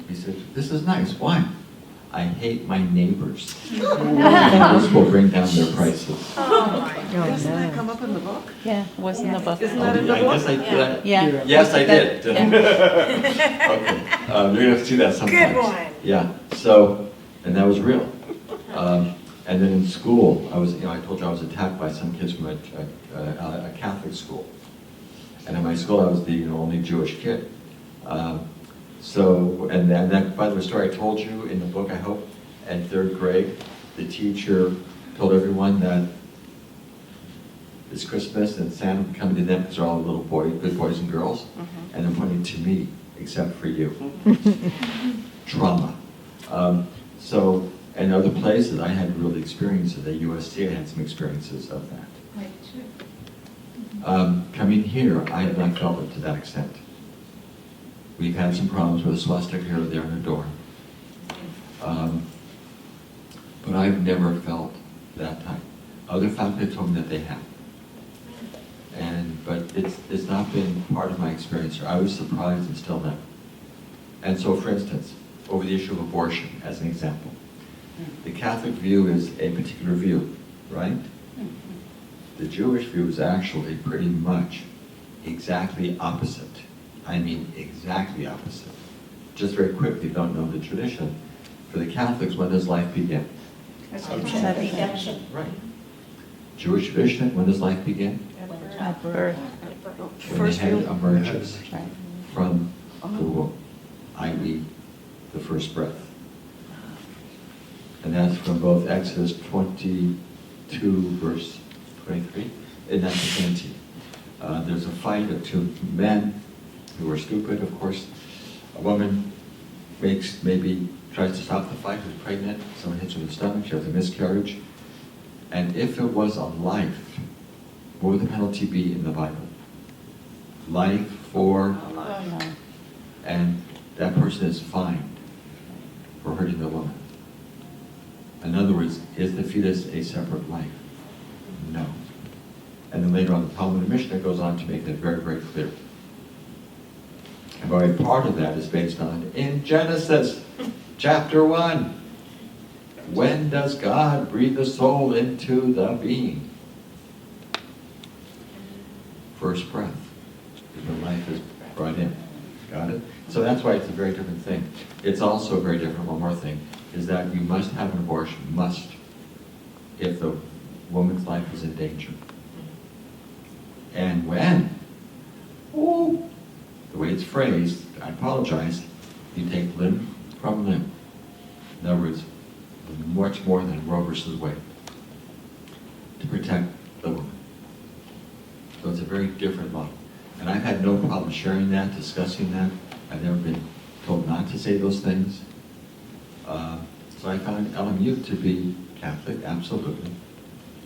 Speaker 3: He said, "This is nice. Why?" "I hate my neighbors. This will bring down their prices."
Speaker 1: Oh my gosh.
Speaker 7: Doesn't that
Speaker 6: come up in the book?
Speaker 7: Yeah, it was in the book.
Speaker 6: Isn't that in the
Speaker 3: I
Speaker 6: book?
Speaker 3: guess I did.
Speaker 7: Yeah.
Speaker 3: Yes, I did.
Speaker 7: Yeah.
Speaker 3: Okay, you're gonna have to see that sometime.
Speaker 1: Good one.
Speaker 3: Yeah, so, and that was real. And then in school, I told you I was attacked by some kids from a Catholic school. And in my school, I was the only Jewish kid. So, and that, by the way, story I told you in the book, I hope, in third grade, the teacher told everyone that it's Christmas and Santa would come to them because they're all little boys, good boys and girls, and they're pointing to me, except for you. Trauma. So, and other places, I had really experiences. At USC, I had some experiences of that.
Speaker 4: Right, too.
Speaker 3: Coming here, I have not felt it to that extent. We've had some problems with a swastika here or there in a dorm. But I've never felt that type. Other faculty told me that they have. But it's not been part of my experience here. I was surprised and still never. And so, for instance, over the issue of abortion, as an example, the Catholic view is a particular view, right? The Jewish view is actually pretty much exactly opposite. I mean exactly opposite. Just very quickly, don't know the tradition. For the Catholics, when does life begin?
Speaker 5: Redemption.
Speaker 3: Right. Jewish tradition, when does life begin?
Speaker 7: At birth.
Speaker 3: When the head emerges from the womb, i.e. the first breath. And that's from both Exodus 22, verse 23, and that's plenty. There's a fight of two men who are stupid, of course. A woman maybe tries to stop the fight, who's pregnant, someone hits her in the stomach, she has a miscarriage. And if it was a life, what would the penalty be in the Bible? Life for, and that person is fined for hurting the woman. In other words, is the fetus a separate life? No. And then later on, the Talmud Mishnah goes on to make that very, very clear. And by part of that is based on, in Genesis, chapter 1, when does God breathe the soul into the being? First breath, when life is brought in. Got it? So that's why it's a very different thing. It's also very different, one more thing, is that you must have an abortion, must, if the woman's life is in danger. And when? Oh, the way it's phrased, I apologize, you take limb from limb. In other words, much more than Roe versus Wade to protect the woman. So it's a very different model. And I've had no problem sharing that, discussing that. I've never been told not to say those things. So I found LMU to be Catholic, absolutely.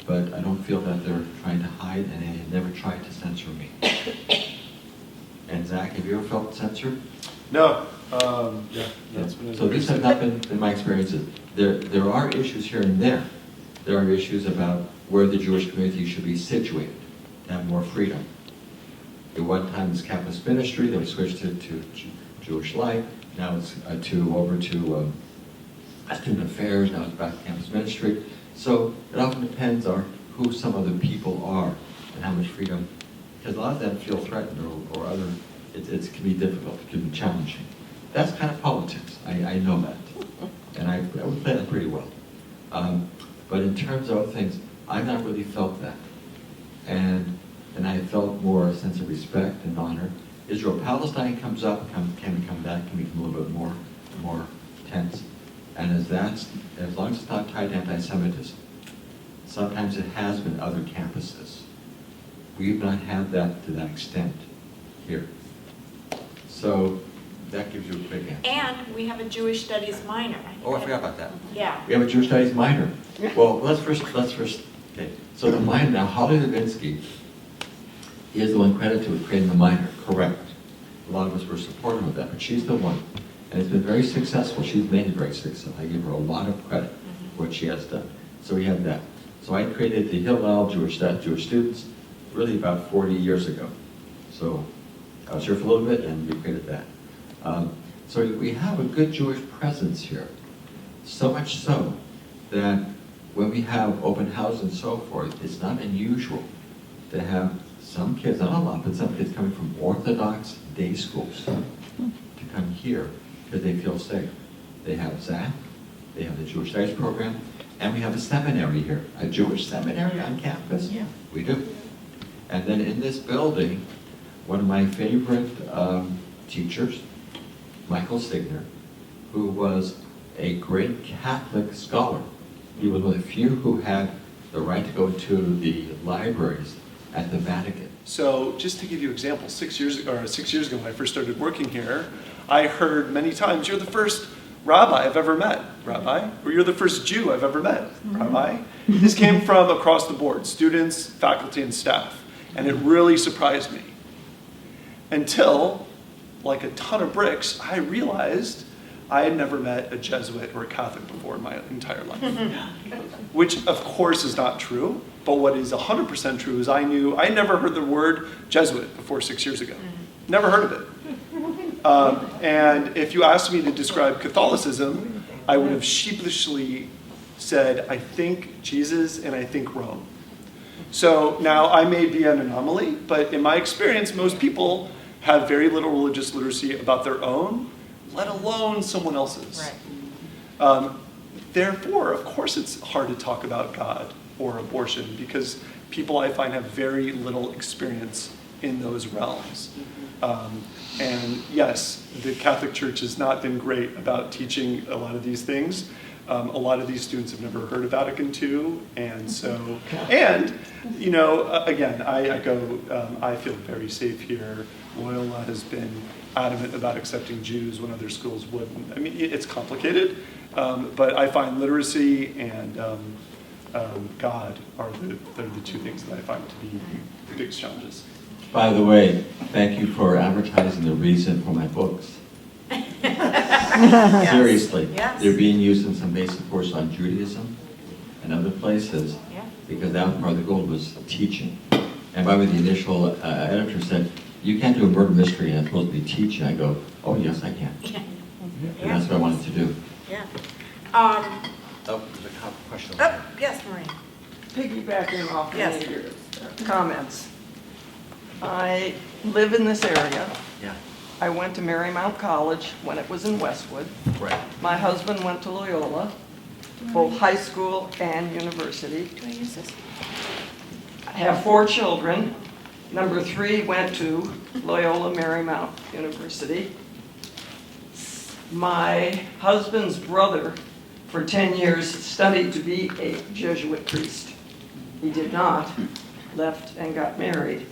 Speaker 3: But I don't feel that they're trying to hide, and they have never tried to censor me. And Zach, have you ever felt censored?
Speaker 2: No. Yeah. That's been
Speaker 3: So these have not been in my experiences. There are issues here and there. There are issues about where the Jewish community should be situated to have more freedom. At one time it's campus ministry, then we switched it to Jewish life. Now it's over to student affairs. Now it's back to campus ministry. So it often depends on who some of the people are and how much freedom. Because a lot of them feel threatened or other. It can be difficult. It can be challenging. That's kind of politics. I know that, and I would play that pretty well. But in terms of other things, I've not really felt that, and I felt more a sense of respect and honor. Israel-Palestine comes up, can come back, can become a little bit more tense, and as long as it's not tied to anti-Semitism. Sometimes it has been other campuses. We've not had that to that extent here. So that gives you a quick answer.
Speaker 1: And we have a Jewish studies minor.
Speaker 3: Oh, I forgot about that.
Speaker 1: Yeah.
Speaker 3: We have a Jewish studies minor. Well, let's first, okay. So the minor, now Holly Levinsky is the one credited with creating the minor, correct. A lot of us were supportive of that, but she's the one. And it's been very successful. She's made it very successful. I give her a lot of credit for what she has done. So we have that. So I created the Hillel Jewish students really about 40 years ago. So I was here for a little bit and we created that. So we have a good Jewish presence here. So much so that when we have open house and so forth, it's not unusual to have some kids, not a lot, but some kids coming from Orthodox day schools to come here because they feel safe. They have Zach, they have the Jewish Studies program, and we have a seminary here, a Jewish seminary on campus.
Speaker 6: Yeah.
Speaker 3: We do. And then in this building, one of my favorite teachers, Michael Signer, who was a great Catholic scholar. He was one of the few who had the right to go to the libraries at the Vatican.
Speaker 2: So just to give you an example, 6 years ago when I first started working here, I heard many times, "You're the first rabbi I've ever met, Rabbi," or "You're the first Jew I've ever met, Rabbi." This came from across the board, students, faculty, and staff. And it really surprised me. Until, like a ton of bricks, I realized I had never met a Jesuit or a Catholic before in my entire life. Which, of course, is not true. But what is 100% true is I never heard the word Jesuit before 6 years ago. Never heard of it. And if you asked me to describe Catholicism, I would have sheepishly said, I think Jesus and I think Rome. So now I may be an anomaly, but in my experience, most people have very little religious literacy about their own, let alone someone else's.
Speaker 1: Right.
Speaker 2: Therefore, of course, it's hard to talk about God or abortion because people I find have very little experience in those realms. And yes, the Catholic Church has not been great about teaching a lot of these things. A lot of these students have never heard of Vatican II, and so, and, you know, again, I echo, I feel very safe here. Loyola has been adamant about accepting Jews when other schools wouldn't. I mean, it's complicated, but I find literacy and God they're the two things that I find to be the biggest challenges.
Speaker 7: By the way, thank you for advertising the reason for my books. Seriously,
Speaker 1: Yes.
Speaker 7: they're being used in some basic course on Judaism and other places,
Speaker 1: Yeah.
Speaker 7: because that was part of the goal, was teaching. And by the way, the initial editor said, you can't do a murder mystery and it's supposed to be teaching. I go, oh yes, I can. And that's what I wanted to do.
Speaker 1: Yeah.
Speaker 3: Oh, there's a question.
Speaker 1: Oh, yes, Maureen.
Speaker 8: Piggybacking off
Speaker 1: Yes.
Speaker 8: of your comments. I live in this area.
Speaker 3: Yeah,
Speaker 8: I went to Marymount College when it was in Westwood.
Speaker 3: right.
Speaker 8: My husband went to Loyola, both high school and university.
Speaker 1: Do I use this?
Speaker 8: I have 4 children. Number 3 went to Loyola Marymount University. My husband's brother, for 10 years, studied to be a Jesuit priest. He did not, left and got married.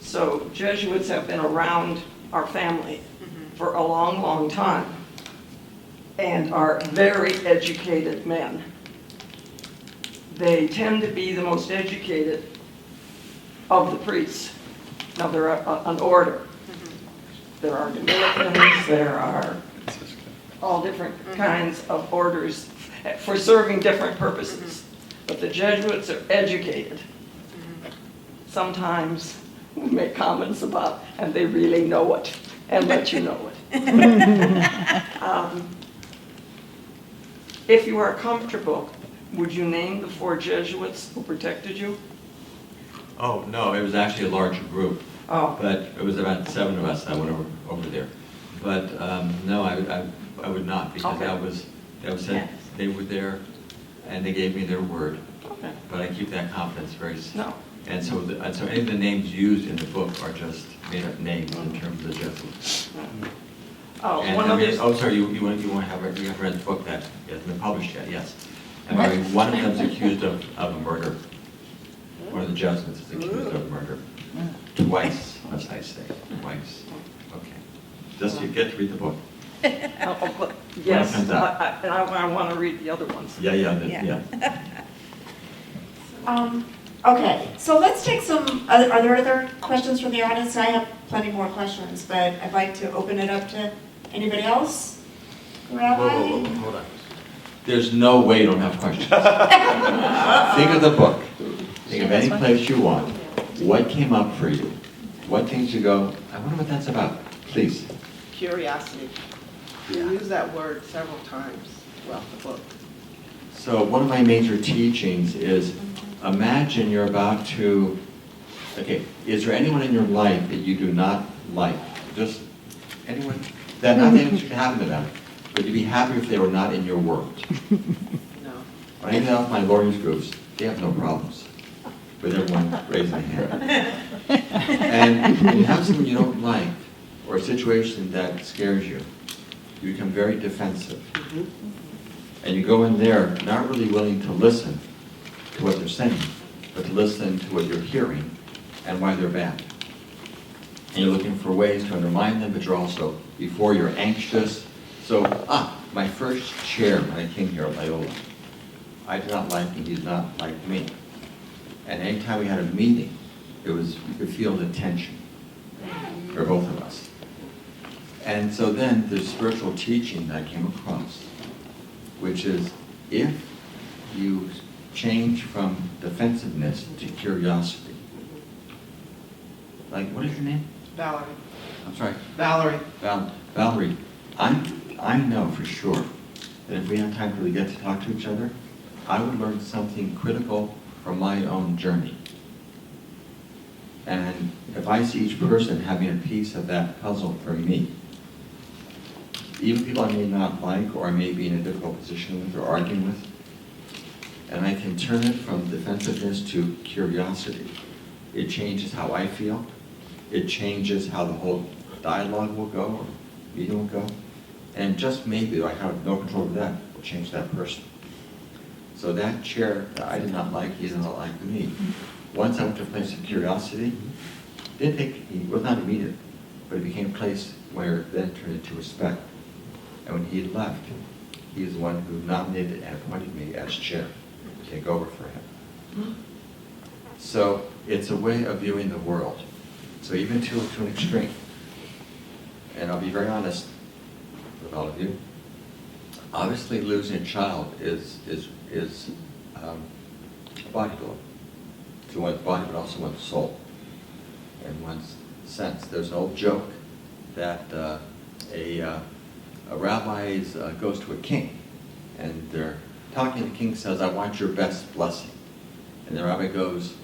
Speaker 8: So Jesuits have been around our family for a long, long time and are very educated men. They tend to be the most educated of the priests. Now, they're an order. There are Dominicans, there are all different kinds of orders for serving different purposes. But the Jesuits are educated. Sometimes we make comments about, and they really know it, and let you know it. If you are comfortable, would you name the 4 Jesuits who protected you?
Speaker 7: Oh, no, it was actually a larger group,
Speaker 8: Oh,
Speaker 7: but it was about 7 of us that went over there. But no, I would not, because
Speaker 8: Okay.
Speaker 7: that was it. They were there, and they gave me their word.
Speaker 8: okay.
Speaker 7: But I keep that confidence very.
Speaker 8: No.
Speaker 7: And so any of the names used in the book are just made-up names in terms of the Jesuits.
Speaker 8: Oh,
Speaker 7: And
Speaker 8: one
Speaker 7: I
Speaker 8: of
Speaker 7: mean,
Speaker 8: these,
Speaker 7: oh, sorry, you have read the book that hasn't been published yet, yes. And by the way, one of them is accused of a murder. One of the Jesuits is accused of murder. Twice, must I say, twice. Okay. Just you get to read the book.
Speaker 8: but yes,
Speaker 7: comes out.
Speaker 8: and I want to read the other ones.
Speaker 7: Yeah.
Speaker 1: Okay, so let's take some, are there other questions from the audience? I have plenty more questions, but I'd like to open it up to anybody else. Rabbi?
Speaker 3: Whoa, hold on.
Speaker 7: There's no way you don't have questions. Think of the book. Think of any place you want. What came up for you? What things you go, I wonder what that's about. Please.
Speaker 9: Curiosity. You use that word several times throughout the book.
Speaker 7: So one of my major teachings is imagine you're about to, okay, is there anyone in your life that you do not like? Just anyone? That nothing should happen to them, but you'd be happy if they were not in your world.
Speaker 9: No.
Speaker 7: Or anything else, my lawyers groups, they have no problems with everyone raising a hand. And when you have someone you don't like, or a situation that scares you, you become very defensive. And you go in there not really willing to listen to what they're saying, but to listen to what you're hearing and why they're bad. And you're looking for ways to undermine them, but you're also, before you're anxious. So, my first chair when I came here at Loyola, I did not like him, he did not like me. And anytime we had a meeting, you could feel the tension for both of us. And so then there's spiritual teaching that I came across, which is if you change from defensiveness to curiosity. Like, what is your name?
Speaker 9: Valerie.
Speaker 7: I'm sorry.
Speaker 9: Valerie.
Speaker 7: Valerie, I know for sure that if we had time to really get to talk to each other, I would learn something critical from my own journey. And if I see each person having a piece of that puzzle for me, even people I may not like or I may be in a difficult position with or arguing with, and I can turn it from defensiveness to curiosity, it changes how I feel. It changes how the whole dialogue will go or meeting will go. And just maybe, I have no control over that, will change that person. So that chair that I did not like, he did not like me. Once I went to a place of curiosity, it was not immediate, but it became a place where it then turned into respect. And when he left, he is the one who nominated and appointed me as chair to take over for him. So it's a way of viewing the world. So even to an extreme. And I'll be very honest with all of you. Obviously, losing a child is a body blow to one's body, but also one's soul and one's sense. There's an old joke that a rabbi goes to a king, and they're talking. The king says, "I want your best blessing," and the rabbi goes,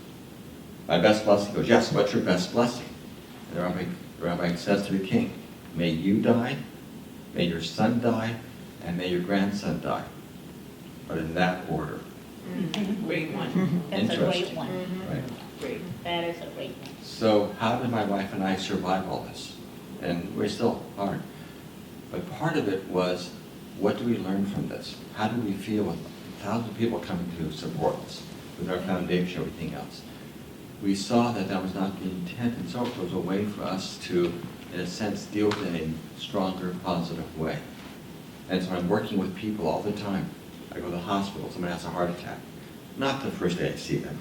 Speaker 7: "My best blessing?" He goes, "Yes. What's your best blessing?" And the rabbi says to the king, "May you die, may your son die, and may your grandson die, but in that order."
Speaker 6: Great one.
Speaker 5: That's a great
Speaker 7: Interesting.
Speaker 5: one.
Speaker 7: Right.
Speaker 6: Great.
Speaker 5: That is a great one.
Speaker 7: So how did my wife and I survive all this? And we're still hard. But part of it was, what do we learn from this? How do we feel with thousands of people coming to support us with our foundation, everything else? We saw that that was not the intent, and so it was a way for us to, in a sense, deal with it in a stronger, positive way. And so I'm working with people all the time. I go to the hospital, somebody has a heart attack. Not the first day I see them.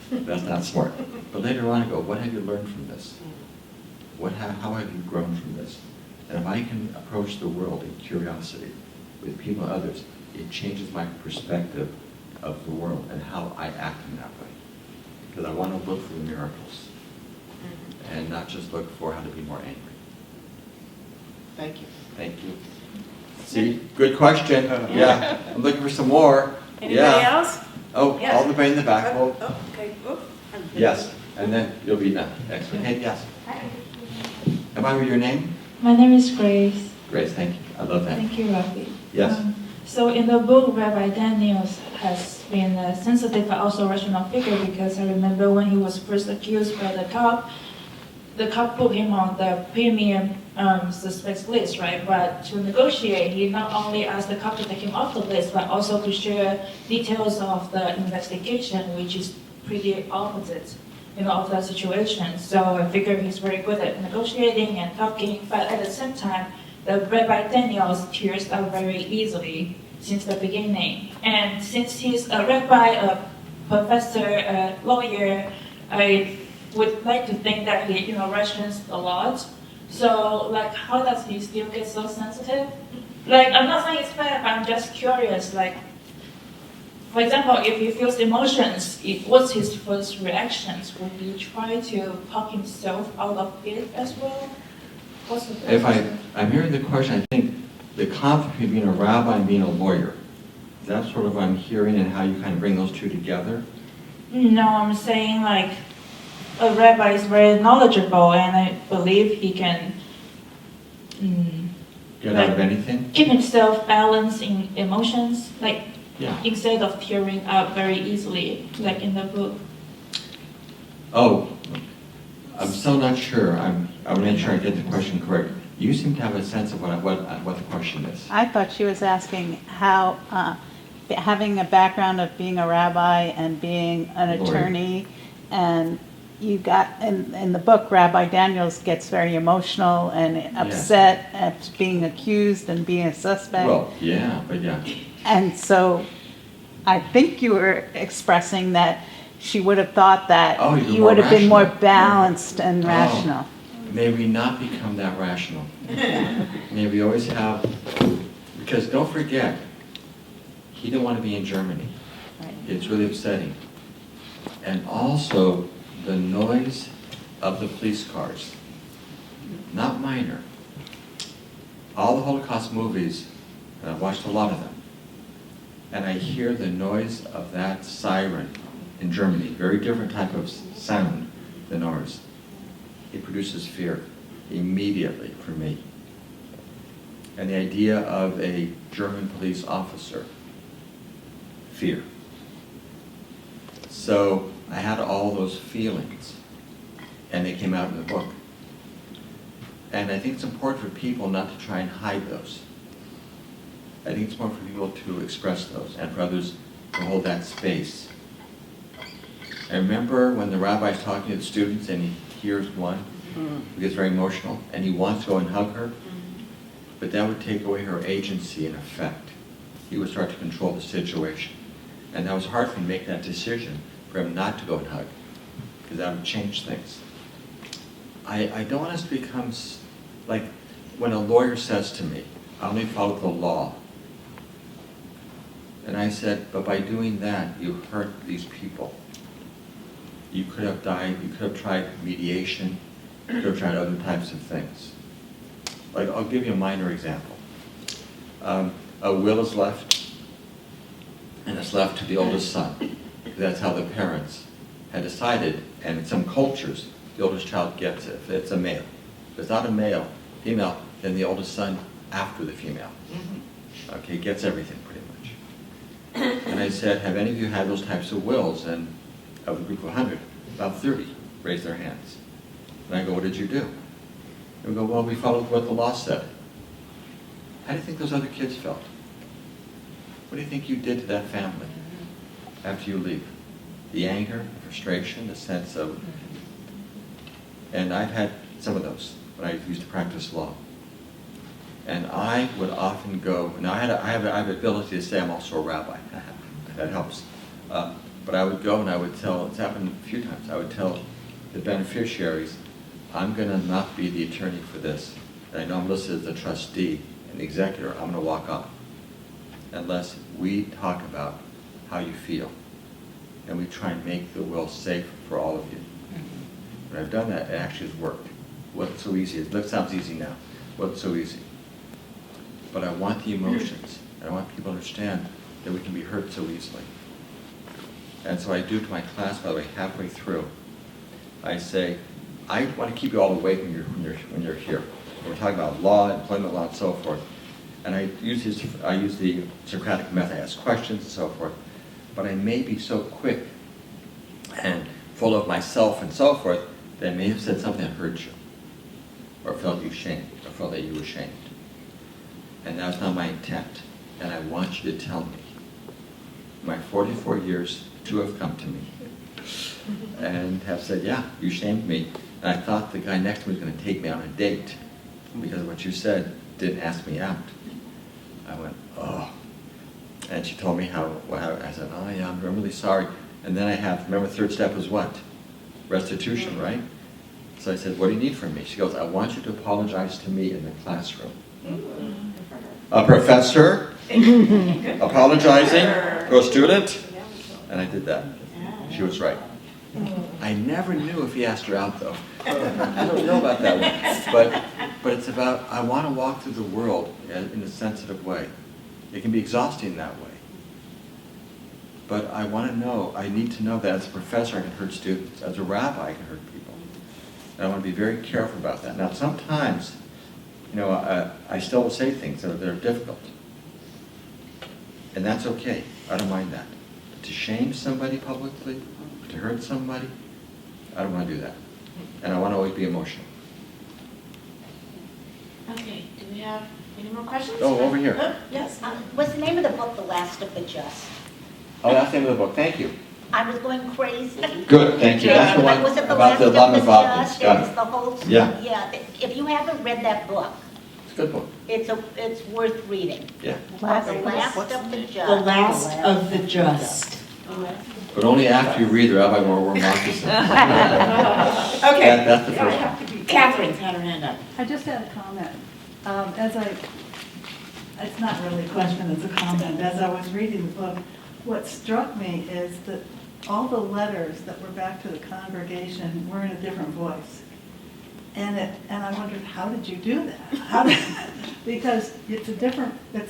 Speaker 7: That's not smart. But later on I go, what have you learned from this? How have you grown from this? And if I can approach the world in curiosity with people and others, it changes my perspective of the world and how I act in that way. Because I want to look for the miracles and not just look for how to be more angry.
Speaker 9: Thank you.
Speaker 7: Thank you. See, good question. Yeah, I'm looking for some more.
Speaker 1: Anybody
Speaker 7: Yeah.
Speaker 1: else?
Speaker 7: Oh,
Speaker 1: Yes.
Speaker 7: all the way in the back.
Speaker 1: Oh,
Speaker 7: Oh,
Speaker 1: okay. Oh, I'm-
Speaker 7: yes, and then you'll be done. Next, okay, yes. Am I with your name?
Speaker 10: My name is Grace.
Speaker 7: Grace, thank you. I love that.
Speaker 10: Thank you, Rabbi.
Speaker 7: Yes.
Speaker 10: So in the book, Rabbi Daniels has been a sensitive but also rational figure, because I remember when he was first accused by the cop put him on the premium suspects list, right? But to negotiate, he not only asked the cop to take him off the list, but also to share details of the investigation, which is pretty opposite, of that situation. So I figure he's very good at negotiating and talking, but at the same time, the Rabbi Daniels tears up very easily since the beginning. And since he's a rabbi, a professor, a lawyer, I would like to think that he, rations a lot. So, like, how does he still get so sensitive? Like, I'm not saying it's bad, but I'm just curious, like, for example, if he feels emotions, what's his first reactions? Would he try to talk himself out of it as well? What's the
Speaker 7: If
Speaker 10: first
Speaker 7: I'm hearing the question, I think the conflict between being a rabbi and being a lawyer, that's sort of what I'm hearing, and how you kind of bring those two together.
Speaker 10: No, I'm saying like a rabbi is very knowledgeable, and I believe he can
Speaker 7: Get out of anything?
Speaker 10: keep himself balanced in emotions, like
Speaker 7: Yeah.
Speaker 10: instead of tearing up very easily, like in the book.
Speaker 7: Oh, I'm still not sure. I want to make sure I get the question correct. You seem to have a sense of what the question is.
Speaker 11: I thought she was asking how, having a background of being a rabbi and being an
Speaker 7: Lawyer.
Speaker 11: attorney, and you got, in the book, Rabbi Daniels gets very emotional and upset at being accused and being a suspect.
Speaker 7: Well, yeah, but yeah.
Speaker 11: And so I think you were expressing that she would have thought that
Speaker 7: Oh, you're
Speaker 11: you
Speaker 7: more
Speaker 11: would have been more
Speaker 7: rational.
Speaker 11: balanced and
Speaker 7: Oh.
Speaker 11: rational.
Speaker 7: May we not become that rational. May we always have, because don't forget, he didn't want to be in Germany. It's really upsetting. And also the noise of the police cars, not minor. All the Holocaust movies, and I've watched a lot of them, and I hear the noise of that siren in Germany, very different type of sound than ours. It produces fear immediately for me. And the idea of a German police officer, fear. So I had all those feelings, and they came out in the book. And I think it's important for people not to try and hide those. I think it's important for people to express those and for others to hold that space. I remember when the rabbi's talking to the students and he hears one who gets very emotional and he wants to go and hug her, but that would take away her agency and effect. He would start to control the situation. And that was hard for him to make that decision for him not to go and hug, because that would change things. I don't want us to become like when a lawyer says to me, I only follow the law. And I said, but by doing that, you hurt these people. You could have died, you could have tried mediation, you could have tried other types of things. Like, I'll give you a minor example. A will is left, and it's left to the oldest son. That's how the parents had decided, and in some cultures, the oldest child gets it, if it's a male. If it's not a male, female, then the oldest son after the female. Okay, gets everything pretty much. And I said, have any of you had those types of wills? And of the group of 100, about 30 raised their hands. And I go, what did you do? And we go, well, we followed what the law said. How do you think those other kids felt? What do you think you did to that family after you leave? The anger, the frustration, the sense of... And I've had some of those when I used to practice law. And I would often go, now I have the ability to say I'm also a rabbi. That helps. But I would go and I would tell, it's happened a few times, I would tell the beneficiaries, I'm going to not be the attorney for this. And I know I'm listed as the trustee and the executor, I'm going to walk off. Unless we talk about how you feel. And we try and make the will safe for all of you. When I've done that, it actually has worked. What's so easy? It sounds easy now. What's so easy? But I want the emotions. And I want people to understand that we can be hurt so easily. And so I do to my class, by the way, halfway through. I say, I want to keep you all awake when you're here. We're talking about law, employment law, and so forth. And I use the Socratic method. I ask questions and so forth. But I may be so quick and full of myself and so forth that I may have said something that hurt you, or felt you shamed, or felt that you were shamed. And that's not my intent. And I want you to tell me. In my 44 years, 2 have come to me and have said, yeah, you shamed me. And I thought the guy next to me was going to take me on a date because what you said didn't ask me out. I went, oh. And she told me what happened. I said, oh yeah, I'm really sorry. And then remember the third step was what? Restitution, right? So I said, what do you need from me? She goes, I want you to apologize to me in the classroom. A professor apologizing to a student? And I did that. She was right. I never knew if he asked her out, though. I don't know about that one. But it's about, I want to walk through the world in a sensitive way. It can be exhausting that way. But I want to know, I need to know that as a professor I can hurt students. As a rabbi I can hurt people. And I want to be very careful about that. Now sometimes, I still will say things that are difficult. And that's okay. I don't mind that. To shame somebody publicly, to hurt somebody, I don't want to do that. And I want to always be emotional.
Speaker 1: Okay, do we have any more questions?
Speaker 7: Oh, over here.
Speaker 1: Yes.
Speaker 5: Was the name of the book The Last of the Just?
Speaker 7: Oh, that's the name of the book. Thank you.
Speaker 5: I was going crazy.
Speaker 7: Good, thank you. That's the one
Speaker 5: Was it The
Speaker 7: about the
Speaker 5: Last of the
Speaker 7: Lamavati.
Speaker 5: Just?
Speaker 7: Got
Speaker 5: It's
Speaker 7: it.
Speaker 5: the whole,
Speaker 7: Yeah.
Speaker 5: If you haven't read that book,
Speaker 7: It's a good book.
Speaker 5: it's worth reading.
Speaker 7: Yeah.
Speaker 5: The Last of the Just.
Speaker 6: The Last of the Just.
Speaker 7: But only after you read the Rabbi Wore moccasin.
Speaker 1: Okay.
Speaker 7: That's the first one.
Speaker 1: Catherine's had her hand up.
Speaker 11: I just had a comment. It's not really a question, it's a comment. As I was reading the book, what struck me is that all the letters that were back to the congregation were in a different voice. And I wondered, how did you do that? Because it's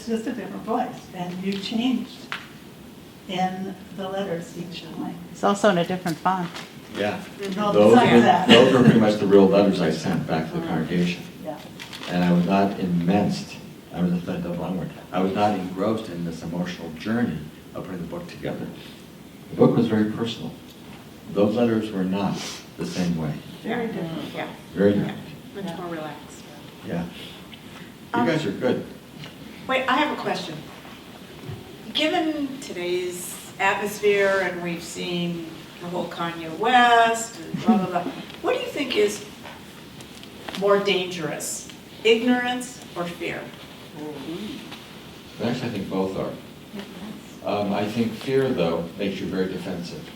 Speaker 11: just a different voice, and you changed in the letters each time.
Speaker 12: It's also in a different font.
Speaker 7: Yeah.
Speaker 11: No,
Speaker 7: Those
Speaker 11: besides that.
Speaker 7: those were pretty much the real letters I sent back to the congregation.
Speaker 11: Yeah.
Speaker 7: And I was not immersed, I was not engrossed in this emotional journey of putting the book together. The book was very personal. Those letters were not the same way.
Speaker 11: Very different.
Speaker 1: Yeah,
Speaker 7: Very different.
Speaker 1: much more relaxed.
Speaker 7: Yeah. You guys are good.
Speaker 1: Wait, I have a question. Given today's atmosphere, and we've seen the whole Kanye West, and blah, blah, blah, what do you think is more dangerous, ignorance or fear?
Speaker 7: Actually, I think both are. I think fear, though, makes you very defensive,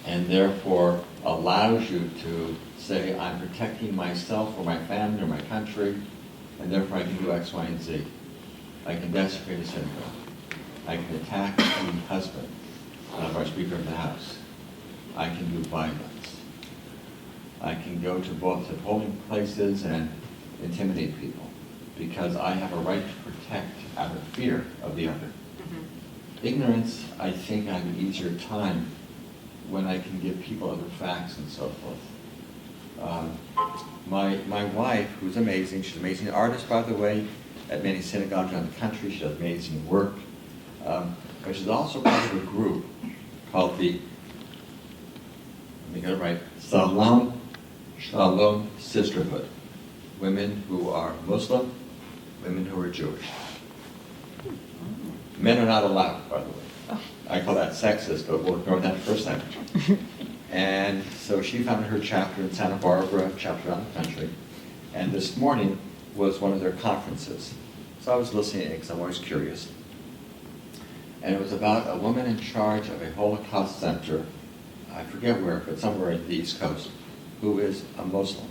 Speaker 7: and therefore allows you to say, I'm protecting myself or my family or my country, and therefore I can do X, Y, and Z. I can desecrate a synagogue. I can attack a husband, our Speaker of the House. I can do violence. I can go to polling places and intimidate people because I have a right to protect out of fear of the other.
Speaker 1: Mm-hmm.
Speaker 7: Ignorance, I think I have an easier time when I can give people other facts and so forth. My wife, who's amazing, she's an amazing artist, by the way, at many synagogues around the country. She does amazing work. But she's also part of a group called the, let me get it right, Shalom Sisterhood. Women who are Muslim, women who are Jewish. Men are not allowed, by the way. I call that sexist, but we'll ignore that for a second. And so she founded her chapter in Santa Barbara, chapter around the country. And this morning was one of their conferences. So I was listening because I'm always curious. And it was about a woman in charge of a Holocaust center, I forget where, but somewhere at the East Coast, who is a Muslim.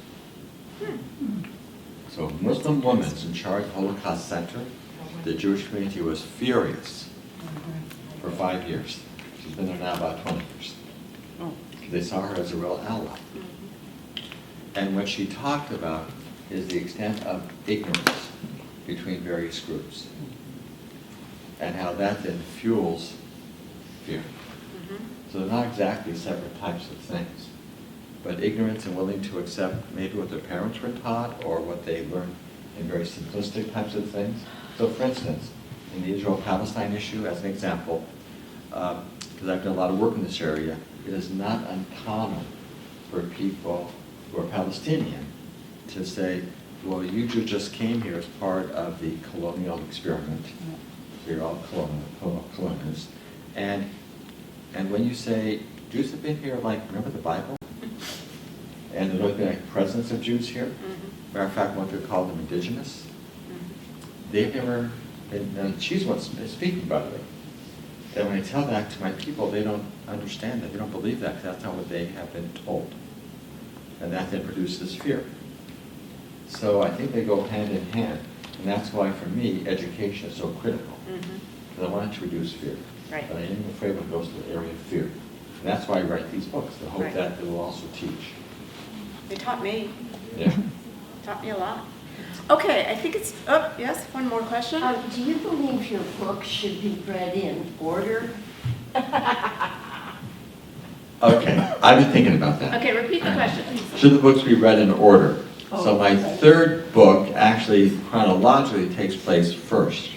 Speaker 7: So a Muslim woman's in charge of the Holocaust center. The Jewish community was furious for 5 years. She's been there now about 20 years. They saw her as a real ally. And what she talked about is the extent of ignorance between various groups and how that then fuels fear. So they're not exactly separate types of things, but ignorance and willing to accept maybe what their parents were taught or what they learned in very simplistic types of things. So for instance, in the Israel-Palestine issue, as an example, because I've done a lot of work in this area, it is not uncommon for people who are Palestinian to say, well, you just came here as part of the colonial experiment. So you're all colonialists. And when you say, Jews have been here, like, remember the Bible? And there's always been a presence of Jews here. Matter of fact, one could call them indigenous. They've never been, and she's what's speaking, by the way. And when I tell that to my people, they don't understand that. They don't believe that, because that's not what they have been told. And that then produces fear. So I think they go hand in hand. And that's why, for me, education is so critical. Because I want it to reduce fear.
Speaker 1: Right.
Speaker 7: But I am afraid when it goes to the area of fear. And that's why I write these books, to hope
Speaker 1: Right.
Speaker 7: that they will also teach.
Speaker 1: They taught me.
Speaker 7: Yeah.
Speaker 1: Taught me a lot. Okay, I think it's, oh, yes, one more question?
Speaker 13: Do you believe your book should be read in order?
Speaker 7: Okay, I've been thinking about that.
Speaker 1: Okay, repeat the question.
Speaker 7: Should the books be read in order? So my third book actually chronologically takes place first.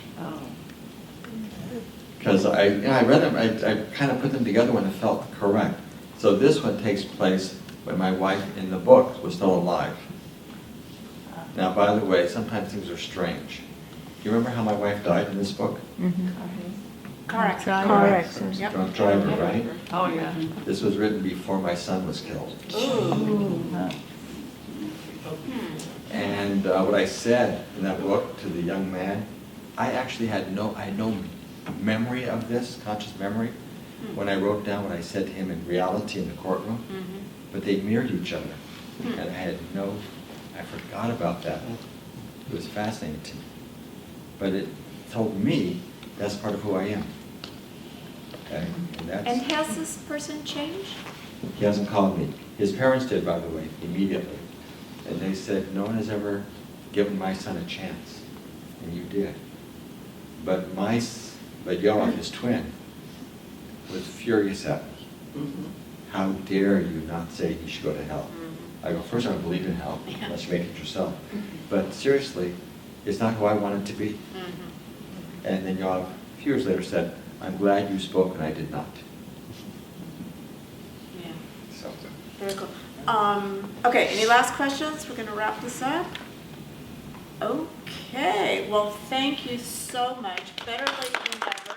Speaker 7: Because I read them, I kind of put them together when it felt correct. So this one takes place when my wife in the book was still alive. Now, by the way, sometimes things are strange. You remember how my wife died in this book?
Speaker 1: Car accident.
Speaker 11: Car accident.
Speaker 1: Yep.
Speaker 7: Drunk driver, right?
Speaker 8: Oh, yeah.
Speaker 7: This was written before my son was killed. And what I said in that book to the young man, I actually had no memory of this, conscious memory,
Speaker 3: when I wrote down what I said to him in reality in the courtroom, but they mirrored each other. And I forgot about that. It was fascinating to me. But it told me that's part of who I am. Okay?
Speaker 1: And has this person changed?
Speaker 3: He hasn't called me. His parents did, by the way, immediately. And they said, no one has ever given my son a chance. And you did. But Yoav, his twin, was furious at me. How dare you not say he should go to hell? I go, first I don't believe in hell, unless you make it yourself. But seriously, it's not who I wanted to be. And then Yoav, a few years later, said, I'm glad you spoke and I did not.
Speaker 1: Yeah.
Speaker 3: So.
Speaker 1: Very cool. Okay, any last questions? We're going to wrap this up. Okay, well, thank you so much. Better late than never.